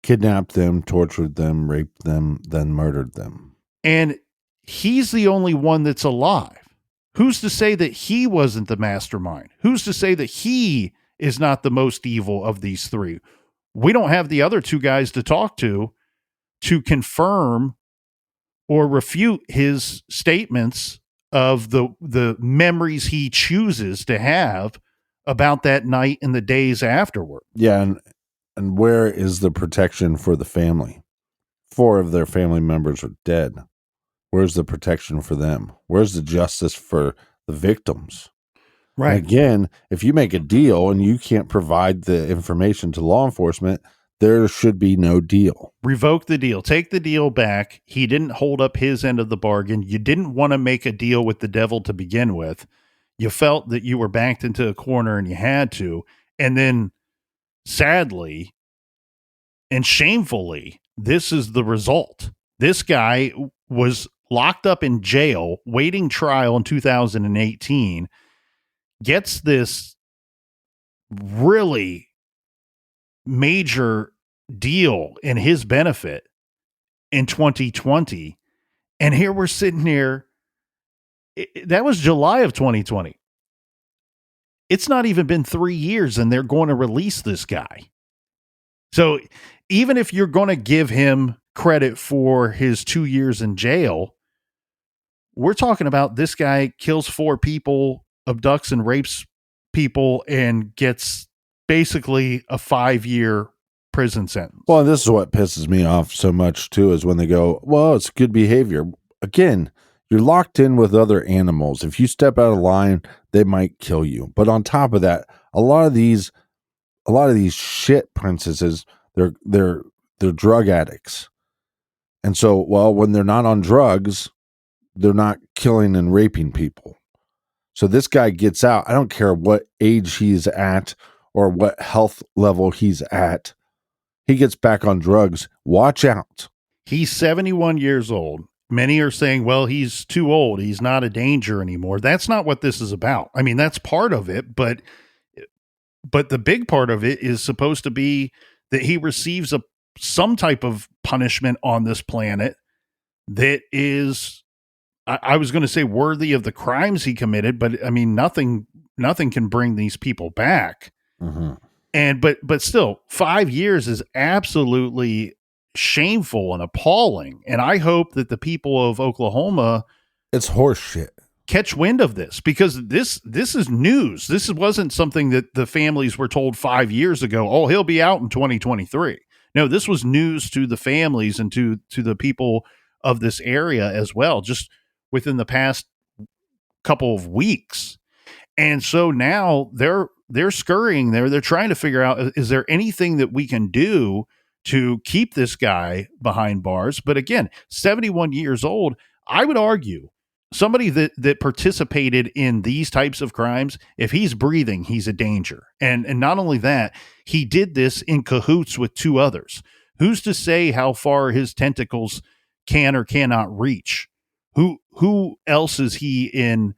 Kidnapped them, tortured them, raped them, then murdered them. And he's the only one that's alive. Who's to say that he wasn't the mastermind? Who's to say that he is not the most evil of these 3? We don't have the other 2 guys to talk to confirm or refute his statements of the memories he chooses to have about that night and the days afterward. Yeah, and where is the protection for the family? 4 of their family members are dead. Where's the protection for them? Where's the justice for the victims? Right. And again, if you make a deal and you can't provide the information to law enforcement, there should be no deal. Revoke the deal. Take the deal back. He didn't hold up his end of the bargain. You didn't want to make a deal with the devil to begin with. You felt that you were backed into a corner and you had to. And then sadly and shamefully, this is the result. This guy was locked up in jail, waiting trial in 2018, gets this really major deal in his benefit in 2020. And here we're sitting here. That was July of 2020. It's not even been 3 years and they're going to release this guy. So even if you're going to give him credit for his 2 years in jail, we're talking about this guy kills 4 people, abducts and rapes people, and gets basically a 5-year prison sentence. Well, this is what pisses me off so much too, is when they go, well, it's good behavior. Again, you're locked in with other animals. If you step out of line, they might kill you. But on top of that, a lot of these shit princesses, they're drug addicts. And so, well, when they're not on drugs, they're not killing and raping people. So this guy gets out. I don't care what age he's at or what health level he's at. He gets back on drugs. Watch out. He's 71 years old. Many are saying, well, he's too old. He's not a danger anymore. That's not what this is about. I mean, that's part of it, but the big part of it is supposed to be that he receives some type of punishment on this planet that is, I was going to say, worthy of the crimes he committed, but I mean, nothing can bring these people back. Mm-hmm. And but still, 5 years is absolutely shameful and appalling. And I hope that the people of Oklahoma, it's horse shit, catch wind of this, because this is news. This wasn't something that the families were told 5 years ago. Oh, he'll be out in 2023. No, this was news to the families and to the people of this area as well, just within the past couple of weeks. And so now they're scurrying there. They're trying to figure out, is there anything that we can do to keep this guy behind bars? But again, 71 years old, I would argue somebody that participated in these types of crimes, if he's breathing, he's a danger. And not only that, he did this in cahoots with 2 others. Who's to say how far his tentacles can or cannot reach? Who else is he in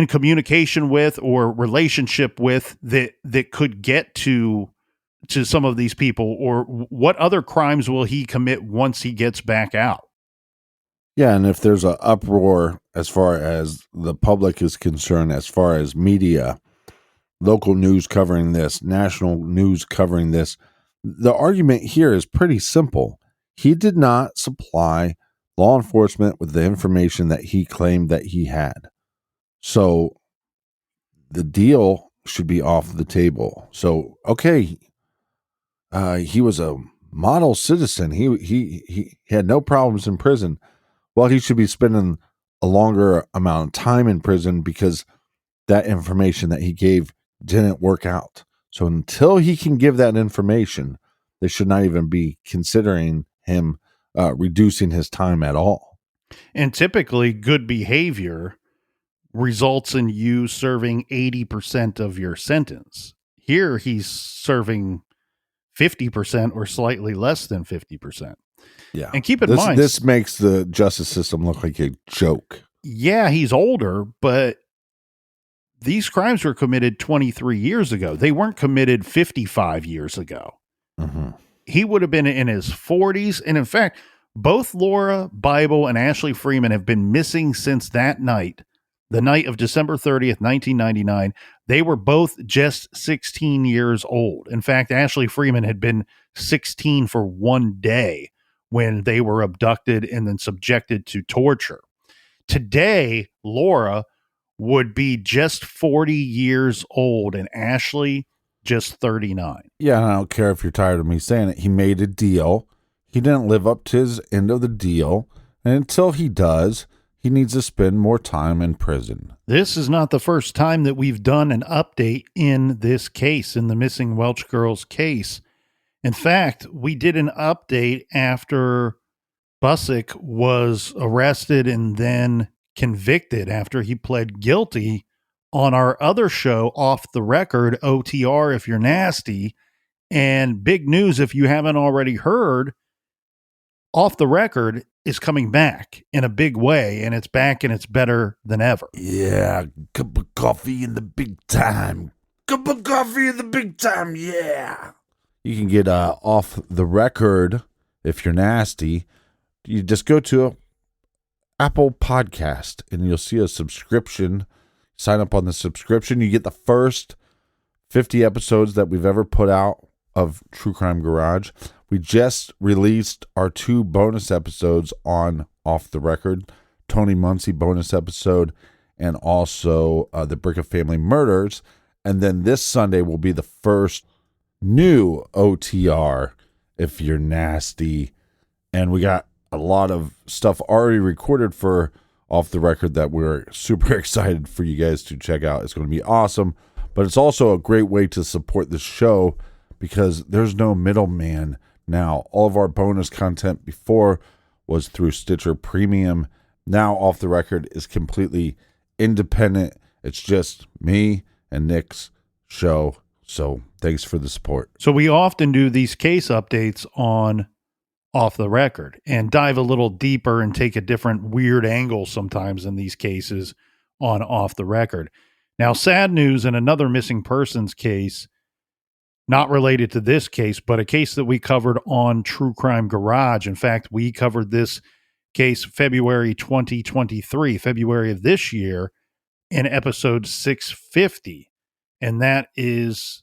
communication with or relationship with that could get to some of these people? Or what other crimes will he commit once he gets back out? Yeah, and if there's an uproar as far as the public is concerned, as far as media, local news covering this, national news covering this, the argument here is pretty simple. He did not supply law enforcement with the information that he claimed that he had. So the deal should be off the table. So, okay, he was a model citizen. He had no problems in prison. Well, he should be spending a longer amount of time in prison because that information that he gave didn't work out. So until he can give that information, they should not even be considering him reducing his time at all. And typically, good behavior results in you serving 80% of your sentence. Here, he's serving 50% or slightly less than 50%. Yeah. And keep in mind, this makes the justice system look like a joke. Yeah, he's older, but these crimes were committed 23 years ago. They weren't committed 55 years ago. Mm-hmm. He would have been in his 40s. And in fact, both Laura Bible and Ashley Freeman have been missing since that night, the night of December 30th, 1999. They were both just 16 years old. In fact, Ashley Freeman had been 16 for one day when they were abducted and then subjected to torture. Today, Laura would be just 40 years old and Ashley just 39. Yeah, and I don't care if you're tired of me saying it. He made a deal. He didn't live up to his end of the deal. And until he does, he needs to spend more time in prison. This is not the first time that we've done an update in this case, in the Missing Welch Girls case. In fact, we did an update after Busick was arrested and then convicted after he pled guilty on our other show, Off the Record, OTR If You're Nasty. And big news, if you haven't already heard, Off the Record is coming back in a big way, and it's back and it's better than ever. Yeah, cup of coffee in the big time. Cup of coffee in the big time, yeah. You can get Off the Record if you're nasty. You just go to Apple Podcast and you'll see a subscription. Sign up on the subscription. You get the first 50 episodes that we've ever put out of True Crime Garage. We just released our 2 bonus episodes on Off the Record. Tony Muncie bonus episode and also the Brickett Family Murders. And then this Sunday will be the first new OTR, If You're Nasty. And we got a lot of stuff already recorded for Off the Record that we're super excited for you guys to check out. It's going to be awesome. But it's also a great way to support the show because there's no middleman now. All of our bonus content before was through Stitcher Premium. Now Off the Record is completely independent. It's just me and Nick's show. So thanks for the support. So we often do these case updates on Off the Record and dive a little deeper and take a different weird angle sometimes in these cases on Off the Record. Now, sad news in another missing persons case, not related to this case, but a case that we covered on True Crime Garage. In fact, we covered this case February 2023, February of this year, in episode 650. And that is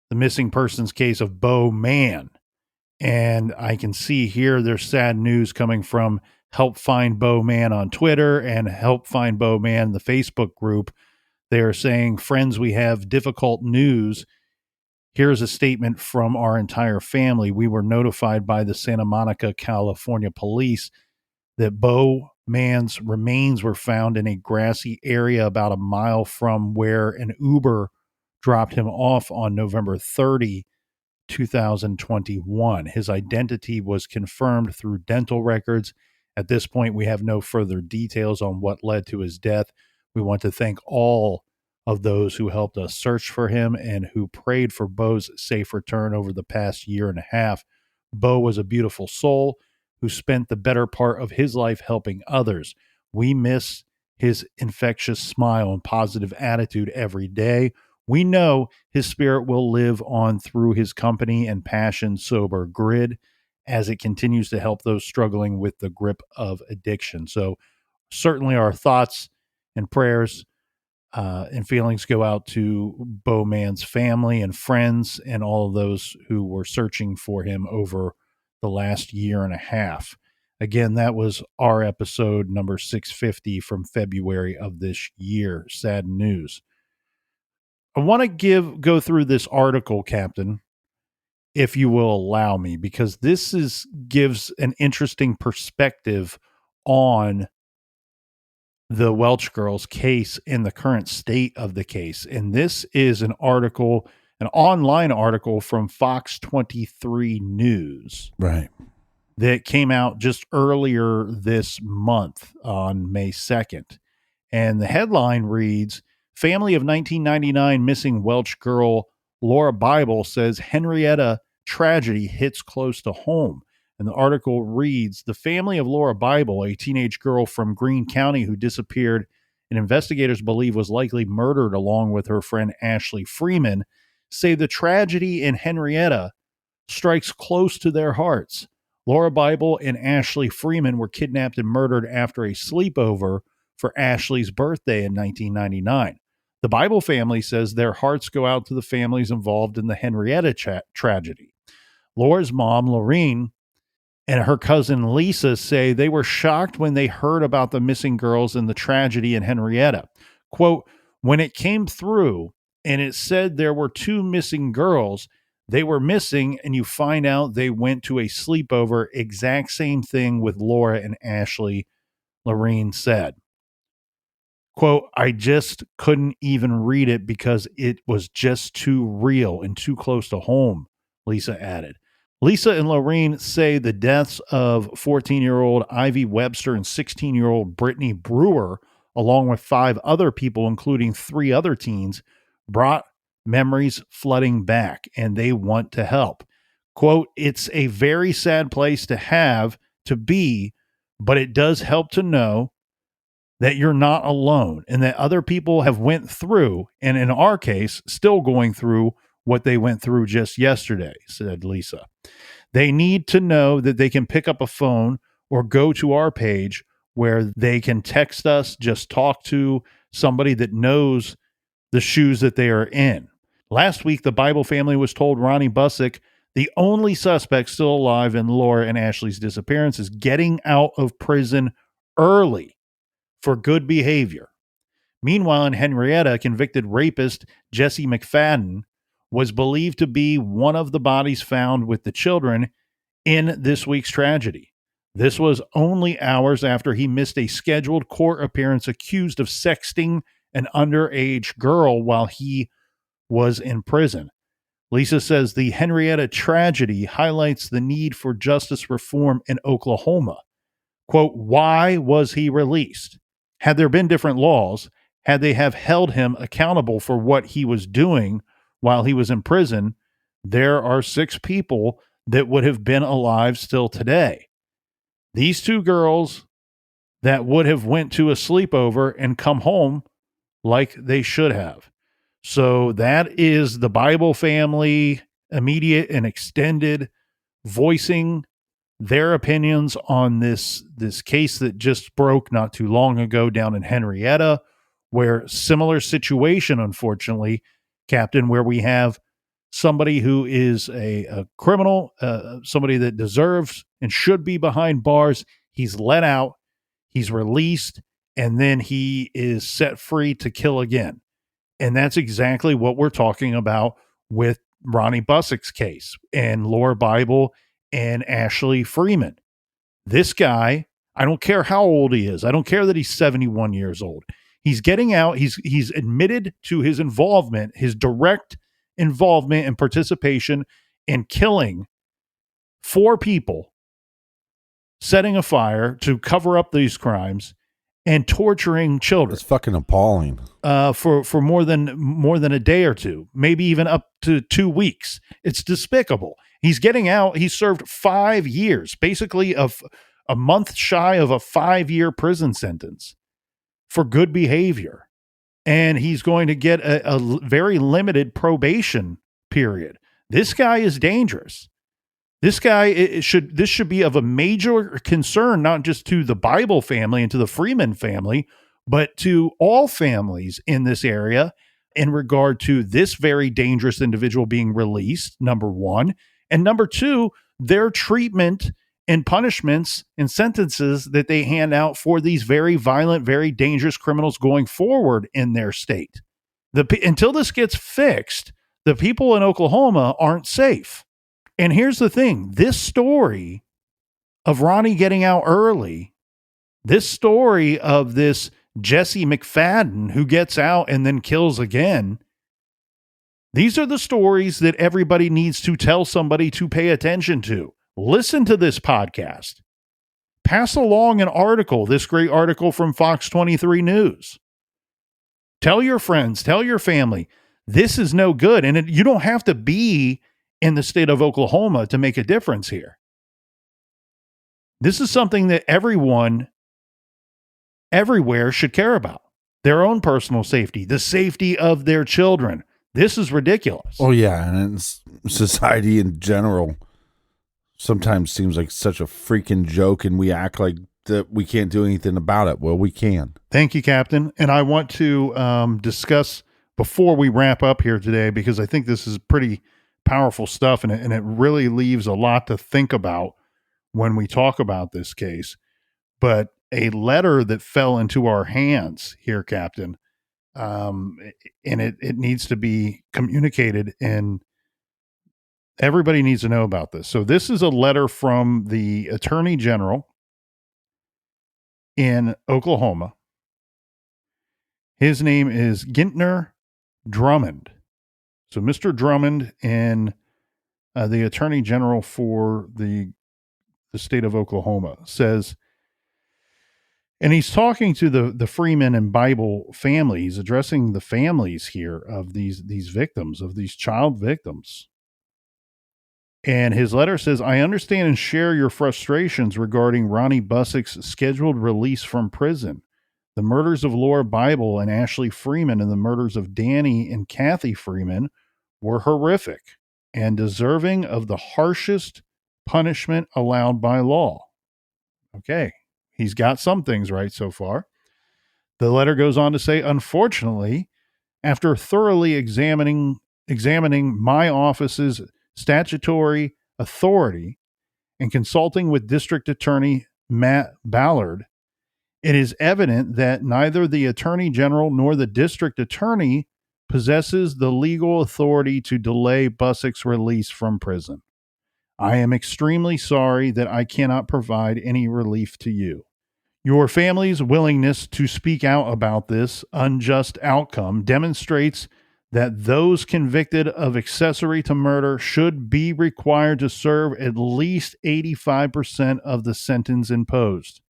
the missing persons case of Bo Man. And I can see here there's sad news coming from Help Find Bo Man on Twitter and Help Find Bo Man, the Facebook group. They are saying, friends, we have difficult news. Here's a statement from our entire family. We were notified by the Santa Monica, California police that Bo Man's remains were found in a grassy area about a mile from where an Uber dropped him off on November 30, 2021. His identity was confirmed through dental records. At this point, we have no further details on what led to his death. We want to thank all of those who helped us search for him and who prayed for Bo's safe return over the past year and a half. Bo was a beautiful soul who spent the better part of his life helping others. We miss his infectious smile and positive attitude every day. We know his spirit will live on through his company and passion, Sober Grid, as it continues to help those struggling with the grip of addiction. So certainly our thoughts and prayers and feelings go out to Bo Man's family and friends and all of those who were searching for him over the last year and a half. Again, that was our episode number 650 from February of this year. Sad news. I want to go through this article, Captain, if you will allow me, because this gives an interesting perspective on the Welch Girls case and the current state of the case. And this is an article, an online article from Fox 23 News. Right. That came out just earlier this month on May 2nd. And the headline reads, family of 1999 missing Welch girl Lauria Bible says Henrietta tragedy hits close to home. And the article reads, the family of Lauria Bible, a teenage girl from Greene County who disappeared and investigators believe was likely murdered along with her friend Ashley Freeman, say the tragedy in Henrietta strikes close to their hearts. Lauria Bible and Ashley Freeman were kidnapped and murdered after a sleepover for Ashley's birthday in 1999. The Bible family says their hearts go out to the families involved in the Henrietta tragedy. Laura's mom, Lorene, and her cousin Lisa say they were shocked when they heard about the missing girls and the tragedy in Henrietta. Quote, when it came through and it said there were 2 missing girls, they were missing, and you find out they went to a sleepover, exact same thing with Laura and Ashley, Lorene said. Quote, I just couldn't even read it because it was just too real and too close to home, Lisa added. Lisa and Lorene say the deaths of 14-year-old Ivy Webster and 16-year-old Brittany Brewer, along with 5 other people, including 3 other teens, brought memories flooding back, and they want to help. Quote, it's a very sad place to be, but it does help to know that you're not alone and that other people have went through, and in our case, still going through what they went through just yesterday, said Lisa. They need to know that they can pick up a phone or go to our page where they can text us, just talk to somebody that knows the shoes that they are in. Last week, the Bible family was told Ronnie Busick, the only suspect still alive in Laura and Ashley's disappearance, is getting out of prison early for good behavior. Meanwhile, in Henrietta, convicted rapist Jesse McFadden was believed to be one of the bodies found with the children in this week's tragedy. This was only hours after he missed a scheduled court appearance accused of sexting an underage girl while he was in prison. Lisa says the Henrietta tragedy highlights the need for justice reform in Oklahoma. Quote, why was he released? Had there been different laws, had they have held him accountable for what he was doing while he was in prison, there are 6 people that would have been alive still today. These 2 girls that would have went to a sleepover and come home like they should have. So that is the Bible family, immediate and extended, voicing their opinions on this case that just broke not too long ago down in Henrietta, where similar situation, unfortunately, Captain, where we have somebody who is a criminal, somebody that deserves and should be behind bars. He's let out, he's released, and then he is set free to kill again. And that's exactly what we're talking about with Ronnie Busick's case and Laura Bible and Ashley Freeman. This guy, I don't care how old he is. I don't care that he's 71 years old. He's getting out. He's admitted to his involvement, his direct involvement and participation in killing 4 people, setting a fire to cover up these crimes, and torturing children. It's fucking appalling. For more than a day or two, maybe even up to 2 weeks. It's despicable. He's getting out. He served 5 years, basically a month shy of a 5-year prison sentence for good behavior. And he's going to get a very limited probation period. This guy is dangerous. This guy should be of a major concern, not just to the Bible family and to the Freeman family, but to all families in this area in regard to this very dangerous individual being released, number one. And number two, their treatment and punishments and sentences that they hand out for these very violent, very dangerous criminals going forward in their state. Until this gets fixed, the people in Oklahoma aren't safe. And here's the thing, this story of Ronnie getting out early, this story of this Jesse McFadden who gets out and then kills again, these are the stories that everybody needs to tell somebody to pay attention to. Listen to this podcast. Pass along an article, this great article from Fox 23 News. Tell your friends, tell your family, this is no good. And you don't have to be in the state of Oklahoma to make a difference here. This is something that everyone, everywhere should care about. Their own personal safety, the safety of their children. This is ridiculous. Oh, yeah. And society in general sometimes seems like such a freaking joke, and we act like that we can't do anything about it. Well, we can. Thank you, Captain. And I want to discuss before we wrap up here today, because I think this is pretty powerful stuff, and it really leaves a lot to think about when we talk about this case. But a letter that fell into our hands here, Captain, and it needs to be communicated, and everybody needs to know about this. So this is a letter from the Attorney General in Oklahoma. His name is Gintner Drummond. So Mr. Drummond and the Attorney General for the state of Oklahoma says, And he's talking to the Freeman and Bible family. He's addressing the families here of these victims, of these child victims. And his letter says, I understand and share your frustrations regarding Ronnie Busick's scheduled release from prison. The murders of Laura Bible and Ashley Freeman and the murders of Danny and Kathy Freeman were horrific and deserving of the harshest punishment allowed by law. Okay, he's got some things right so far. The letter goes on to say, unfortunately, after thoroughly examining my office's statutory authority and consulting with District Attorney Matt Ballard, it is evident that neither the Attorney General nor the District Attorney possesses the legal authority to delay Busick's release from prison. I am extremely sorry that I cannot provide any relief to you. Your family's willingness to speak out about this unjust outcome demonstrates that those convicted of accessory to murder should be required to serve at least 85% of the sentence imposed.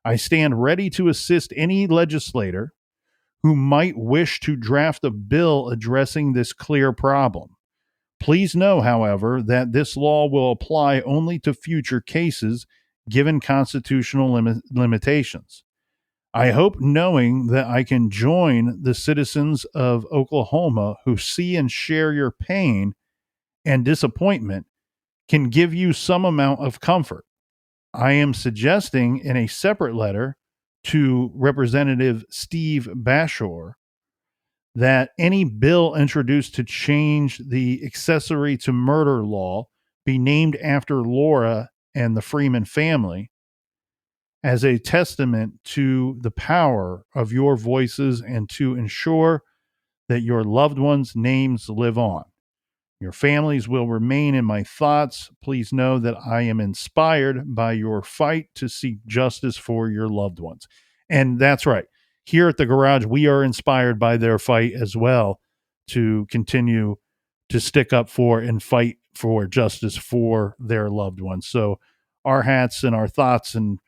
I stand ready to assist any legislator who might wish to draft a bill addressing this clear problem. Please know, however, that this law will apply only to future cases given constitutional limitations. I hope knowing that I can join the citizens of Oklahoma who see and share your pain and disappointment can give you some amount of comfort. I am suggesting in a separate letter to Representative Steve Bashor that any bill introduced to change the accessory to murder law be named after Laura and the Freeman family as a testament to the power of your voices and to ensure that your loved ones' names live on. Your families will remain in my thoughts. Please know that I am inspired by your fight to seek justice for your loved ones. And that's right. Here at the garage, we are inspired by their fight as well to continue to stick up for and fight for justice for their loved ones. So our hats and our thoughts and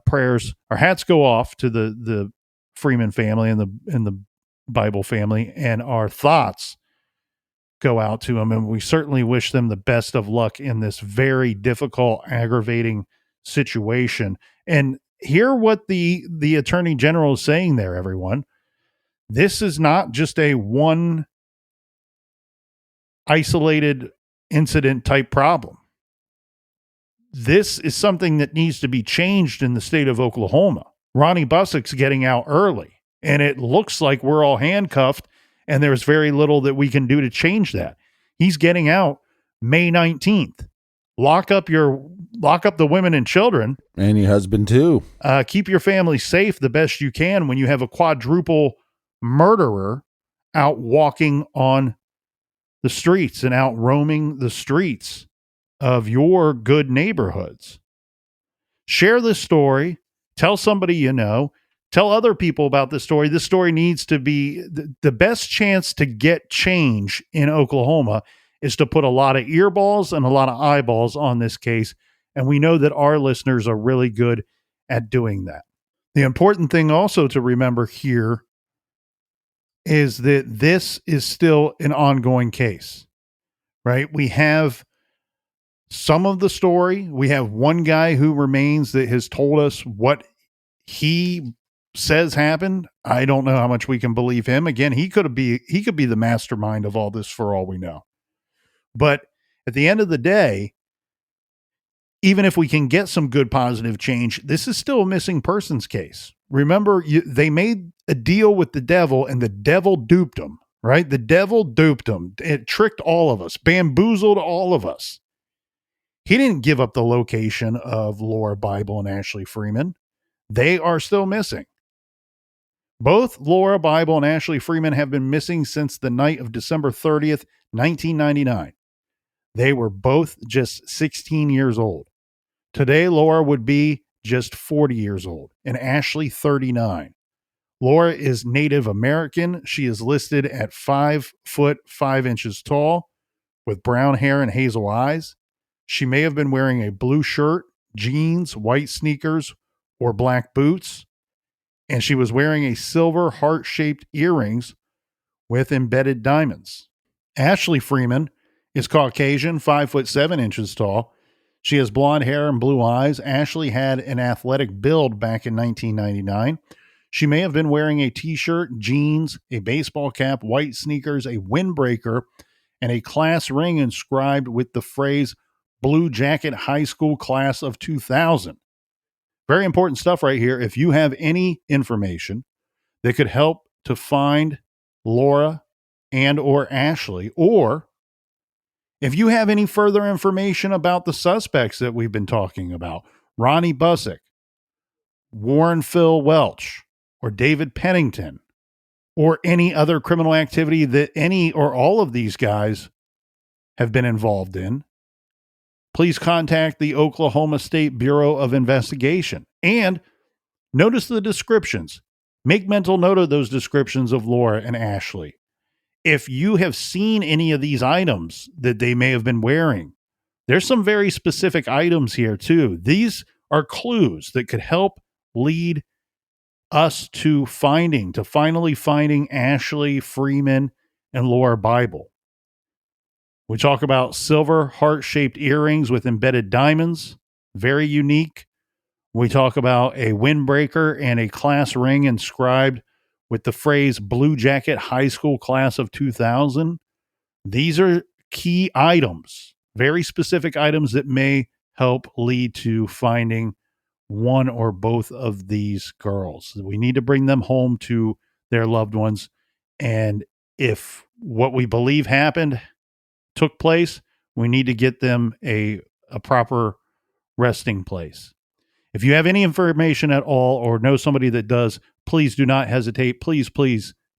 prayers, our hats go off to the Freeman family and the Bible family, and our thoughts go out to them, and we certainly wish them the best of luck in this very difficult, aggravating situation. And hear what the Attorney General is saying there, everyone. This is not just a one isolated incident type problem. This is something that needs to be changed in the state of Oklahoma. Ronnie Busick's getting out early, and it looks like we're all handcuffed, and there's very little that we can do to change that. He's getting out May 19th. Lock up the women and children. And your husband too. Keep your family safe the best you can when you have a quadruple murderer out walking on the streets and out roaming the streets of your good neighborhoods. Share this story. Tell somebody you know. Tell other people about this story. This story needs to be the best chance to get change in Oklahoma is to put a lot of earballs and a lot of eyeballs on this case. And we know that our listeners are really good at doing that. The important thing also to remember here is that this is still an ongoing case, right? We have some of the story. We have one guy who remains that has told us what he says happened. I don't know how much we can believe him. Again, he could be the mastermind of all this for all we know. But at the end of the day, even if we can get some good positive change, this is still a missing persons case. Remember, they made a deal with the devil, and the devil duped them, right? The devil duped them. It tricked all of us, bamboozled all of us. He didn't give up the location of Laura Bible and Ashley Freeman. They are still missing. Both Laura Bible and Ashley Freeman have been missing since the night of December 30th, 1999. They were both just 16 years old. Today, Laura would be just 40 years old and Ashley 39. Laura is Native American. She is listed at 5 foot 5 inches tall with brown hair and hazel eyes. She may have been wearing a blue shirt, jeans, white sneakers, or black boots, and she was wearing a silver heart-shaped earrings with embedded diamonds. Ashley Freeman is Caucasian, 5'7" tall. She has blonde hair and blue eyes. Ashley had an athletic build back in 1999. She may have been wearing a t-shirt, jeans, a baseball cap, white sneakers, a windbreaker, and a class ring inscribed with the phrase Blue Jacket High School Class of 2000. Very important stuff right here. If you have any information that could help to find Laura and or Ashley, or if you have any further information about the suspects that we've been talking about, Ronnie Busick, Warren Phil Welch, or David Pennington, or any other criminal activity that any or all of these guys have been involved in, please contact the Oklahoma State Bureau of Investigation. And notice the descriptions. Make mental note of those descriptions of Laura and Ashley. If you have seen any of these items that they may have been wearing, there's some very specific items here too. These are clues that could help lead us to finally finding Ashley Freeman and Laura Bible. We talk about silver heart-shaped earrings with embedded diamonds, very unique. We talk about a windbreaker and a class ring inscribed with the phrase Blue Jacket High School Class of 2000. These are key items, very specific items that may help lead to finding one or both of these girls. We need to bring them home to their loved ones. And if what we believe happened took place, we need to get them a proper resting place. If you have any information at all or know somebody that does, please do not hesitate. Please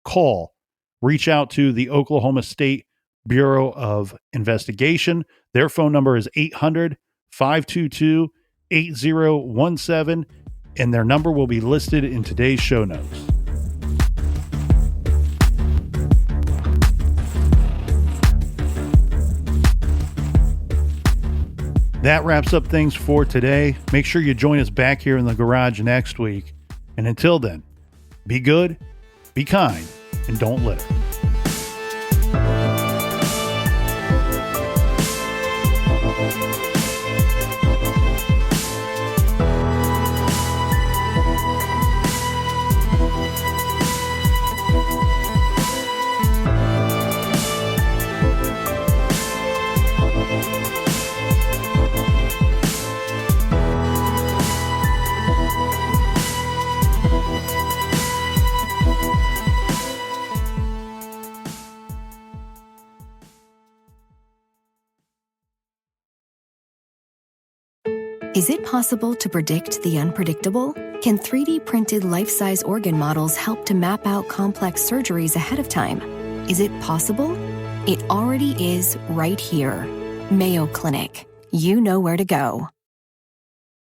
call. Reach out to the Oklahoma State Bureau of Investigation. Their phone number is 800-522-8017, and their number will be listed in today's show notes. That wraps up things for today. Make sure you join us back here in the garage next week. And until then, be good, be kind, and don't litter. Is it possible to predict the unpredictable? Can 3D printed life-size organ models help to map out complex surgeries ahead of time? Is it possible? It already is right here. Mayo Clinic. You know where to go.